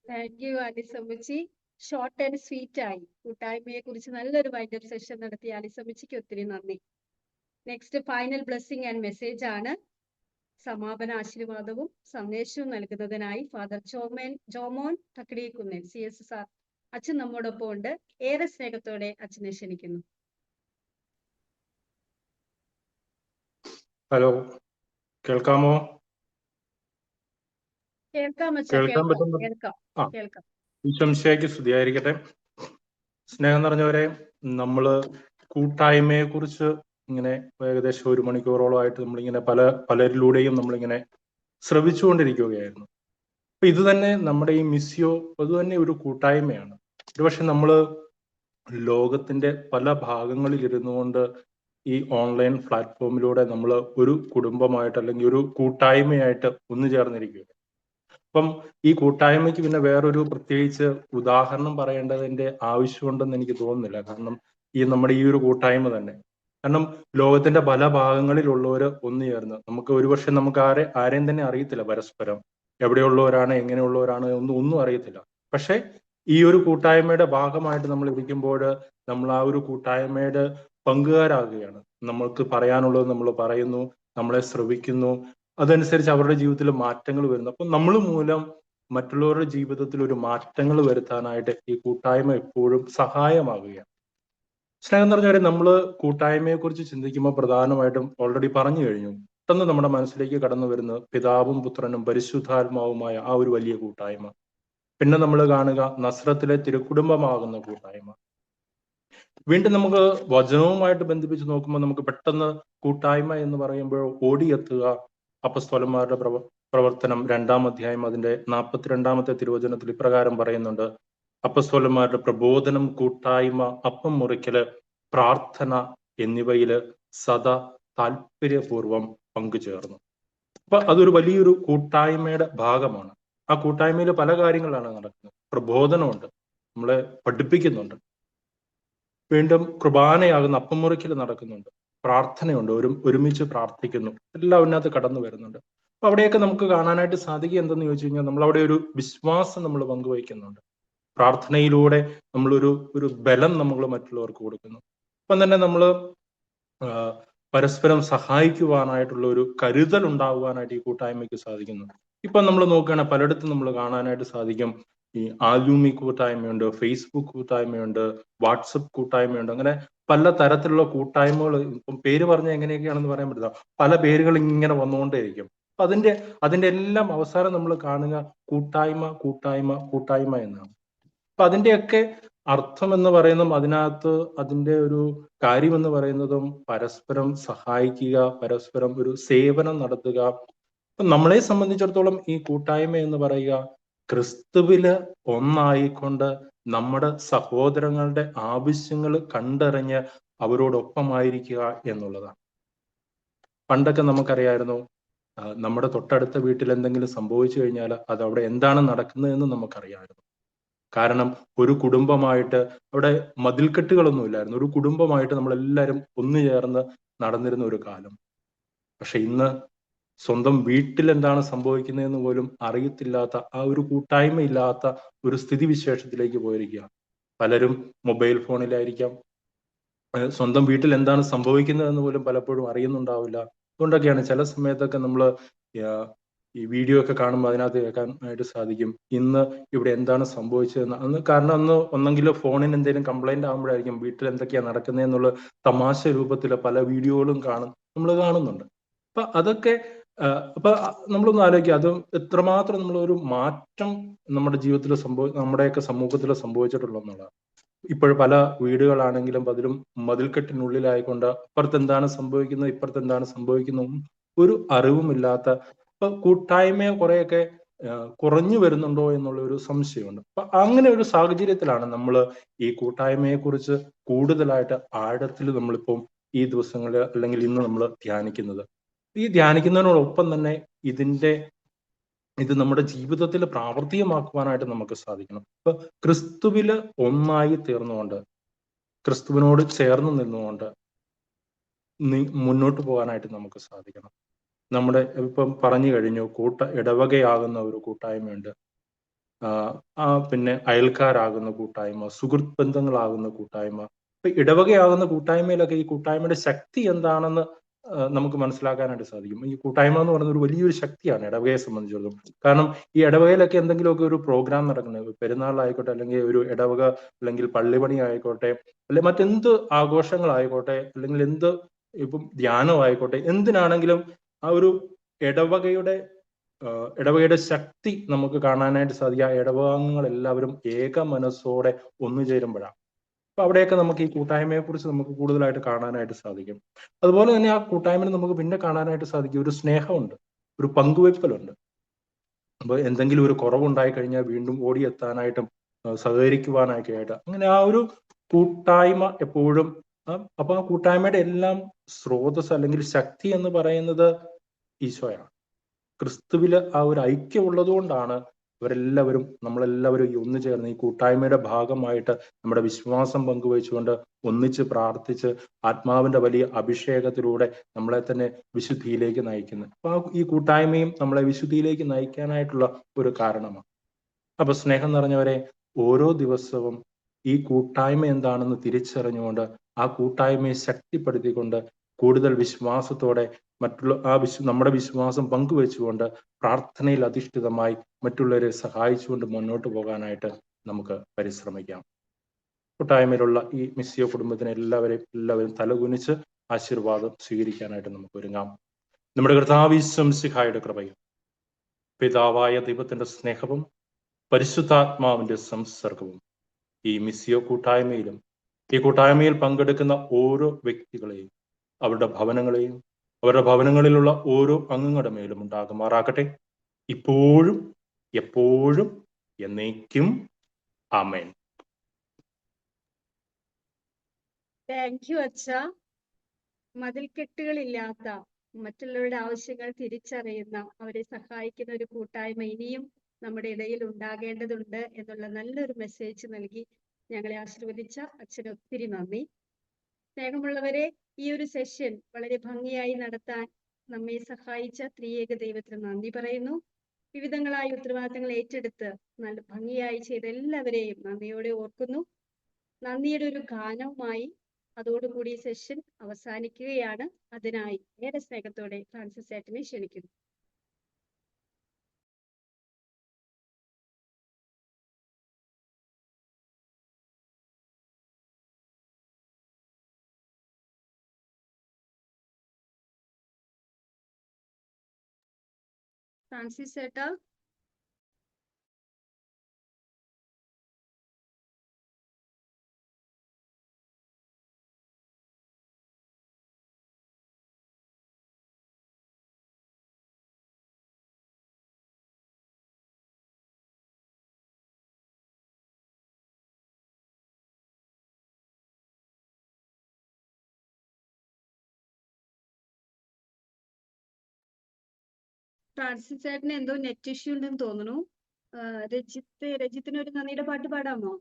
താങ്ക് യു അലിസമ്മച്ചി. ഷോർട്ട് ആൻഡ് സ്വീറ്റ് ആയി കൂട്ടായ്മയെ കുറിച്ച് നല്ലൊരു വൈൻഡപ്പ് സെഷൻ നടത്തിയ അലിസമ്മച്ചിക്ക് ഒത്തിരി നന്ദി. Next final blessing and message ആണ്. സമാപന ആശീർവാദവും സന്ദേശവും നൽകുന്നതിനായി ഫാദർ ജോമോൻ തക്കടിക്കുന്നേൽ CSSR അച്ഛൻ നമ്മോടൊപ്പം ഉണ്ട്. ഏറെ സ്നേഹത്തോടെ അച്ഛനെ ക്ഷണിക്കുന്നു. ഹലോ, കേൾക്കാമോ? കേൾക്കാം അച്ഛാ, കേൾക്കാൻ പറ്റുന്നു? കേൾക്കാം. ഈശോമിശിഹായ്ക്ക് സ്തുതിയായിരിക്കട്ടെ. സ്നേഹം നിറഞ്ഞവരെ, നമ്മള് കൂട്ടായ്മയെ കുറിച്ച് ഇങ്ങനെ ഏകദേശം 1 മണിക്കൂറോളമായിട്ട് നമ്മളിങ്ങനെ പലരിലൂടെയും നമ്മളിങ്ങനെ ശ്രവിച്ചുകൊണ്ടിരിക്കുകയായിരുന്നു. അപ്പൊ ഇത് തന്നെ നമ്മുടെ ഈ മിസ്സിയോ അത് തന്നെ ഒരു കൂട്ടായ്മയാണ്. ഒരുപക്ഷെ നമ്മള് ലോകത്തിന്റെ പല ഭാഗങ്ങളിൽ ഇരുന്നു കൊണ്ട് ഈ ഓൺലൈൻ പ്ലാറ്റ്ഫോമിലൂടെ നമ്മൾ ഒരു കുടുംബമായിട്ട് അല്ലെങ്കിൽ ഒരു കൂട്ടായ്മയായിട്ട് ഒന്നു ചേർന്നിരിക്കുക. അപ്പം ഈ കൂട്ടായ്മയ്ക്ക് പിന്നെ വേറൊരു പ്രത്യേകിച്ച് ഉദാഹരണം പറയേണ്ടതിന്റെ ആവശ്യമുണ്ടെന്ന് എനിക്ക് തോന്നുന്നില്ല. കാരണം നമ്മുടെ ഈ ഒരു കൂട്ടായ്മ തന്നെ, കാരണം ലോകത്തിന്റെ പല ഭാഗങ്ങളിലുള്ളവര് ഒന്നു ചേർന്ന് നമുക്ക് ഒരുപക്ഷെ നമുക്ക് ആരെയും തന്നെ അറിയത്തില്ല, പരസ്പരം എവിടെയുള്ളവരാണ് എങ്ങനെയുള്ളവരാണ് ഒന്നും അറിയത്തില്ല. പക്ഷെ ഈ ഒരു കൂട്ടായ്മയുടെ ഭാഗമായിട്ട് നമ്മൾ ഇരിക്കുമ്പോൾ നമ്മൾ ആ ഒരു കൂട്ടായ്മയുടെ പങ്കുകാരാകുകയാണ്. നമ്മൾക്ക് പറയാനുള്ളത് നമ്മൾ പറയുന്നു, നമ്മളെ ശ്രവിക്കുന്നു, അതനുസരിച്ച് അവരുടെ ജീവിതത്തിൽ മാറ്റങ്ങൾ വരുന്നു. അപ്പം നമ്മൾ മൂലം മറ്റുള്ളവരുടെ ജീവിതത്തിൽ ഒരു മാറ്റങ്ങൾ വരുത്താനായിട്ട് ഈ കൂട്ടായ്മ എപ്പോഴും സഹായമാകുകയാണ്. സ്നേഹം നിറഞ്ഞവരെ, നമ്മൾ കൂട്ടായ്മയെ കുറിച്ച് ചിന്തിക്കുമ്പോൾ പ്രധാനമായിട്ടും ഓൾറെഡി പറഞ്ഞു കഴിഞ്ഞു. പെട്ടെന്ന് നമ്മുടെ മനസ്സിലേക്ക് കടന്നു വരുന്നത് പിതാവും പുത്രനും പരിശുദ്ധാത്മാവുമായ ആ ഒരു വലിയ കൂട്ടായ്മ. പിന്നെ നമ്മൾ കാണുക നസ്രത്തിലെ തിരുക്കുടുംബമാകുന്ന കൂട്ടായ്മ. വീണ്ടും നമുക്ക് വചനവുമായിട്ട് ബന്ധിപ്പിച്ച് നോക്കുമ്പോൾ നമുക്ക് പെട്ടെന്ന് കൂട്ടായ്മ എന്ന് പറയുമ്പോൾ ഓടിയെത്തുക അപ്പസ്തോലന്മാരുടെ പ്രവർത്തനം 2-ാം അധ്യായം അതിന്റെ 42-ാമത്തെ തിരുവചനത്തിൽ ഇപ്രകാരം പറയുന്നുണ്ട്: അപ്പസ്തോലന്മാരുടെ പ്രബോധനം, കൂട്ടായ്മ, അപ്പം മുറിക്കല്, പ്രാർത്ഥന എന്നിവയില് സദാ താല്പര്യപൂർവം പങ്കുചേർന്നു. അപ്പൊ അതൊരു വലിയൊരു കൂട്ടായ്മയുടെ ഭാഗമാണ്. ആ കൂട്ടായ്മയിൽ പല കാര്യങ്ങളാണ് നടക്കുന്നത്. പ്രബോധനമുണ്ട്, നമ്മളെ പഠിപ്പിക്കുന്നുണ്ട്. വീണ്ടും കുർബാനയാകുന്ന അപ്പം മുറിക്കൽ നടക്കുന്നുണ്ട്. പ്രാർത്ഥനയുണ്ട്, ഒരുമിച്ച് പ്രാർത്ഥിക്കുന്നു. എല്ലാം അതിനകത്ത് കടന്നു വരുന്നുണ്ട്. അപ്പൊ അവിടെയൊക്കെ നമുക്ക് കാണാനായിട്ട് സാധിക്കുക എന്തെന്ന് ചോദിച്ചു കഴിഞ്ഞാൽ, നമ്മളവിടെ ഒരു വിശ്വാസം നമ്മൾ പങ്കുവയ്ക്കുന്നുണ്ട്. പ്രാർത്ഥനയിലൂടെ നമ്മളൊരു ബലം നമ്മൾ മറ്റുള്ളവർക്ക് കൊടുക്കുന്നു. അപ്പം തന്നെ നമ്മൾ പരസ്പരം സഹായിക്കുവാനായിട്ടുള്ള ഒരു കരുതൽ ഉണ്ടാകുവാനായിട്ട് ഈ കൂട്ടായ്മയ്ക്ക് സാധിക്കുന്നു. ഇപ്പൊ നമ്മൾ നോക്കുകയാണെങ്കിൽ പലയിടത്തും നമ്മൾ കാണാനായിട്ട് സാധിക്കും. ഈ ആലൂമി കൂട്ടായ്മയുണ്ട്, ഫേസ്ബുക്ക് കൂട്ടായ്മയുണ്ട്, വാട്സപ്പ് കൂട്ടായ്മയുണ്ട്. അങ്ങനെ പല തരത്തിലുള്ള കൂട്ടായ്മകൾ, ഇപ്പം പേര് പറഞ്ഞാൽ എങ്ങനെയൊക്കെയാണെന്ന് പറയാൻ പറ്റില്ല, പല പേരുകൾ ഇങ്ങനെ വന്നുകൊണ്ടേയിരിക്കും. അപ്പൊ അതിന്റെ എല്ലാം അവസാനം നമ്മൾ കാണുക കൂട്ടായ്മ കൂട്ടായ്മ കൂട്ടായ്മ എന്നാണ്. അപ്പൊ അതിന്റെയൊക്കെ അർത്ഥം എന്ന് പറയുന്നതും അതിനകത്ത് അതിന്റെ ഒരു കാര്യം എന്ന് പറയുന്നതും പരസ്പരം സഹായിക്കുക, പരസ്പരം ഒരു സേവനം നടത്തുക. അപ്പൊ നമ്മളെ സംബന്ധിച്ചിടത്തോളം ഈ കൂട്ടായ്മ എന്ന് പറയുക ക്രിസ്തുവില് ഒന്നായിക്കൊണ്ട് നമ്മുടെ സഹോദരങ്ങളുടെ ആവശ്യങ്ങൾ കണ്ടറിഞ്ഞ് അവരോടൊപ്പമായിരിക്കുക എന്നുള്ളതാണ്. പണ്ടൊക്കെ നമുക്കറിയായിരുന്നു നമ്മുടെ തൊട്ടടുത്ത വീട്ടിൽ എന്തെങ്കിലും സംഭവിച്ചു കഴിഞ്ഞാൽ അത് അവിടെ എന്താണ് നടക്കുന്നതെന്ന് നമുക്കറിയാമായിരുന്നു. കാരണം ഒരു കുടുംബമായിട്ട് അവിടെ മതിൽക്കെട്ടുകളൊന്നും ഇല്ലായിരുന്നു. ഒരു കുടുംബമായിട്ട് നമ്മളെല്ലാവരും ഒന്നു ചേർന്ന് നടന്നിരുന്ന ഒരു കാലം. പക്ഷെ ഇന്ന് സ്വന്തം വീട്ടിൽ എന്താണ് സംഭവിക്കുന്നതെന്ന് പോലും അറിയത്തില്ലാത്ത, ആ ഒരു കൂട്ടായ്മ ഇല്ലാത്ത ഒരു സ്ഥിതിവിശേഷത്തിലേക്ക് പോയിരിക്കുകയാണ്. പലരും മൊബൈൽ ഫോണിലായിരിക്കാം, സ്വന്തം വീട്ടിൽ എന്താണ് സംഭവിക്കുന്നതെന്ന് പോലും പലപ്പോഴും അറിയുന്നുണ്ടാവില്ല. അതുകൊണ്ടൊക്കെയാണ് ചില സമയത്തൊക്കെ നമ്മൾ ഈ വീഡിയോ ഒക്കെ കാണുമ്പോൾ അതിനകത്ത് കേൾക്കാനായിട്ട് സാധിക്കും, ഇന്ന് ഇവിടെ എന്താണ് സംഭവിച്ചതെന്ന്. കാരണം അന്ന് ഒന്നെങ്കിൽ ഫോണിന് എന്തെങ്കിലും കംപ്ലൈന്റ് ആകുമ്പോഴായിരിക്കും വീട്ടിൽ എന്തൊക്കെയാണ് നടക്കുന്നതെന്നുള്ള തമാശ രൂപത്തിൽ പല വീഡിയോകളും നമ്മൾ കാണുന്നുണ്ട്. അപ്പൊ അതൊക്കെ അപ്പൊ നമ്മളൊന്ന് ആലോചിക്കുക, അത് എത്രമാത്രം നമ്മളൊരു മാറ്റം നമ്മുടെ ജീവിതത്തിൽ നമ്മുടെയൊക്കെ സമൂഹത്തിൽ സംഭവിച്ചിട്ടുള്ളൂ എന്നുള്ളതാണ്. ഇപ്പോൾ പല വീടുകളാണെങ്കിലും അതിലും മതിൽക്കെട്ടിനുള്ളിലായിക്കൊണ്ട് അപ്പുറത്ത് എന്താണ് സംഭവിക്കുന്നത് ഇപ്പുറത്ത് എന്താണ് സംഭവിക്കുന്നത് ഒരു അറിവുമില്ലാത്ത, ഇപ്പൊ കൂട്ടായ്മ കുറെയൊക്കെ കുറഞ്ഞു വരുന്നുണ്ടോ എന്നുള്ള ഒരു സംശയമുണ്ട്. അപ്പൊ അങ്ങനെ ഒരു സാഹചര്യത്തിലാണ് നമ്മൾ ഈ കൂട്ടായ്മയെ കുറിച്ച് കൂടുതലായിട്ട് ആഴത്തിൽ നമ്മളിപ്പം ഈ ദിവസങ്ങളിൽ അല്ലെങ്കിൽ ഇന്ന് നമ്മൾ ധ്യാനിക്കുന്നത്. ഈ ധ്യാനിക്കുന്നതിനോടൊപ്പം തന്നെ ഇത് നമ്മുടെ ജീവിതത്തിൽ പ്രാവർത്തികമാക്കുവാനായിട്ട് നമുക്ക് സാധിക്കണം. ഇപ്പൊ ക്രിസ്തുവില് ഒന്നായി തീർന്നുകൊണ്ട്, ക്രിസ്തുവിനോട് ചേർന്ന് നിന്നുകൊണ്ട് മുന്നോട്ട് പോകാനായിട്ട് നമുക്ക് സാധിക്കണം. നമ്മുടെ ഇപ്പം പറഞ്ഞു കഴിഞ്ഞു, ഇടവകയാകുന്ന ഒരു കൂട്ടായ്മയുണ്ട്, പിന്നെ അയൽക്കാരാകുന്ന കൂട്ടായ്മ, സുഹൃത്ത് ബന്ധങ്ങളാകുന്ന കൂട്ടായ്മ. ഇപ്പൊ ഇടവകയാകുന്ന കൂട്ടായ്മയിലൊക്കെ ഈ കൂട്ടായ്മയുടെ ശക്തി എന്താണെന്ന് നമുക്ക് മനസ്സിലാക്കാനായിട്ട് സാധിക്കും. ഈ കൂട്ടായ്മ എന്ന് പറയുന്നത് ഒരു വലിയൊരു ശക്തിയാണ് ഇടവകയെ സംബന്ധിച്ചിടത്തോളം. കാരണം ഈ ഇടവകയിലൊക്കെ എന്തെങ്കിലുമൊക്കെ ഒരു പ്രോഗ്രാം നടക്കുന്നത്, പെരുന്നാളായിക്കോട്ടെ, അല്ലെങ്കിൽ ഒരു ഇടവക അല്ലെങ്കിൽ പള്ളിപണി ആയിക്കോട്ടെ, അല്ലെങ്കിൽ മറ്റെന്ത് ആഘോഷങ്ങളായിക്കോട്ടെ, അല്ലെങ്കിൽ ഇപ്പം ധ്യാനമായിക്കോട്ടെ, എന്തിനാണെങ്കിലും ആ ഒരു ഇടവകയുടെ ശക്തി നമുക്ക് കാണാനായിട്ട് സാധിക്കുക. ഇടവകാംഗങ്ങൾ എല്ലാവരും ഏക മനസ്സോടെ ഒന്നു ചേരുമ്പോഴാണ്. അപ്പൊ അവിടെയൊക്കെ നമുക്ക് ഈ കൂട്ടായ്മയെ കുറിച്ച് നമുക്ക് കൂടുതലായിട്ട് കാണാനായിട്ട് സാധിക്കും. അതുപോലെ തന്നെ ആ കൂട്ടായ്മയിൽ നമുക്ക് പിന്നെ കാണാനായിട്ട് സാധിക്കും ഒരു സ്നേഹമുണ്ട്, ഒരു പങ്കുവെപ്പലുണ്ട്. അപ്പൊ എന്തെങ്കിലും ഒരു കുറവുണ്ടായി കഴിഞ്ഞാൽ വീണ്ടും ഓടിയെത്താനായിട്ടും സഹകരിക്കുവാനൊക്കെ ആയിട്ട് അങ്ങനെ ആ ഒരു കൂട്ടായ്മ എപ്പോഴും. അപ്പൊ ആ കൂട്ടായ്മയുടെ എല്ലാം സ്രോതസ് അല്ലെങ്കിൽ ശക്തി എന്ന് പറയുന്നത് ഈശോയാണ്. ക്രിസ്തുവില് ആ ഒരു ഐക്യം ഉള്ളതുകൊണ്ടാണ് നമ്മളെല്ലാവരും ഈ ഒന്നു ചേർന്ന് ഈ കൂട്ടായ്മയുടെ ഭാഗമായിട്ട് നമ്മുടെ വിശ്വാസം പങ്കുവെച്ചുകൊണ്ട് ഒന്നിച്ച് പ്രാർത്ഥിച്ച് ആത്മാവിന്റെ വലിയ അഭിഷേകത്തിലൂടെ നമ്മളെ തന്നെ വിശുദ്ധിയിലേക്ക് നയിക്കുന്നത്. അപ്പൊ ഈ കൂട്ടായ്മയും നമ്മളെ വിശുദ്ധിയിലേക്ക് നയിക്കാനായിട്ടുള്ള ഒരു കാരണമാണ്. അപ്പൊ സ്നേഹം നിറഞ്ഞവരെ, ഓരോ ദിവസവും ഈ കൂട്ടായ്മ എന്താണെന്ന് തിരിച്ചറിഞ്ഞുകൊണ്ട് ആ കൂട്ടായ്മയെ ശക്തിപ്പെടുത്തിക്കൊണ്ട് കൂടുതൽ വിശ്വാസത്തോടെ നമ്മുടെ വിശ്വാസം പങ്കുവെച്ചുകൊണ്ട് പ്രാർത്ഥനയിൽ അധിഷ്ഠിതമായി മറ്റുള്ളവരെ സഹായിച്ചുകൊണ്ട് മുന്നോട്ട് പോകാനായിട്ട് നമുക്ക് പരിശ്രമിക്കാം. കൂട്ടായ്മയിലുള്ള ഈ മിസ്സിയോ കുടുംബത്തിനെ എല്ലാവരും തലകുനിച്ച് ആശീർവാദം സ്വീകരിക്കാനായിട്ട് നമുക്ക് ഒരുങ്ങാം. നമ്മുടെ കർത്താവ് ഈശോ മിശിഹായുടെ കൃപയും പിതാവായ ദൈവത്തിന്റെ സ്നേഹവും പരിശുദ്ധാത്മാവിന്റെ സംസർഗവും ഈ മിസ്സിയോ കൂട്ടായ്മയിലും ഈ കൂട്ടായ്മയിൽ പങ്കെടുക്കുന്ന ഓരോ വ്യക്തികളെയും അവരുടെ ഭവനങ്ങളിലുള്ള ഓരോ അംഗങ്ങളുടെ മേലും ഉണ്ടാകുമാറാകട്ടെ, ഇപ്പോഴും എപ്പോഴും എന്നേക്കും. ആമേൻ. താങ്ക് യു അച്ഛ. മതിൽക്കെട്ടുകളില്ലാത്ത, മറ്റുള്ളവരുടെ ആവശ്യങ്ങൾ തിരിച്ചറിയുന്ന, അവരെ സഹായിക്കുന്ന ഒരു കൂട്ടായ്മ ഇനിയും നമ്മുടെ ഇടയിൽ ഉണ്ടാകേണ്ടതുണ്ട് എന്നുള്ള നല്ലൊരു മെസ്സേജ് നൽകി ഞങ്ങളെ ആശീർവദിച്ച അച്ഛന് ഒത്തിരി നന്ദി. സ്നേഹമുള്ളവരെ, ഈ ഒരു സെഷൻ വളരെ ഭംഗിയായി നടത്താൻ നമ്മെ സഹായിച്ച ത്രിയേക ദൈവത്തിന് നന്ദി പറയുന്നു. വിവിധങ്ങളായ ഉത്തരവാദിത്തങ്ങൾ ഏറ്റെടുത്ത് നല്ല ഭംഗിയായി ചെയ്ത എല്ലാവരെയും നന്ദിയോടെ ഓർക്കുന്നു. നന്ദിയുടെ ഒരു ഗാനവുമായി അതോടുകൂടി സെഷൻ അവസാനിക്കുകയാണ്. അതിനായി ഏറെ സ്നേഹത്തോടെ ഫ്രാൻസിസ് ഏട്ടനെ ക്ഷണിക്കുന്നു. ഫ്രാൻസിസ് ഏട്ടാ. ഫ്രാൻസിസ് ചേട്ടന് എന്തോ നെറ്റ് ഇഷ്യൂ ഉണ്ടെന്ന് തോന്നുന്നു. രജിത്തിന് ഒരു നന്ദിയുടെ പാട്ട് പാടാമോ?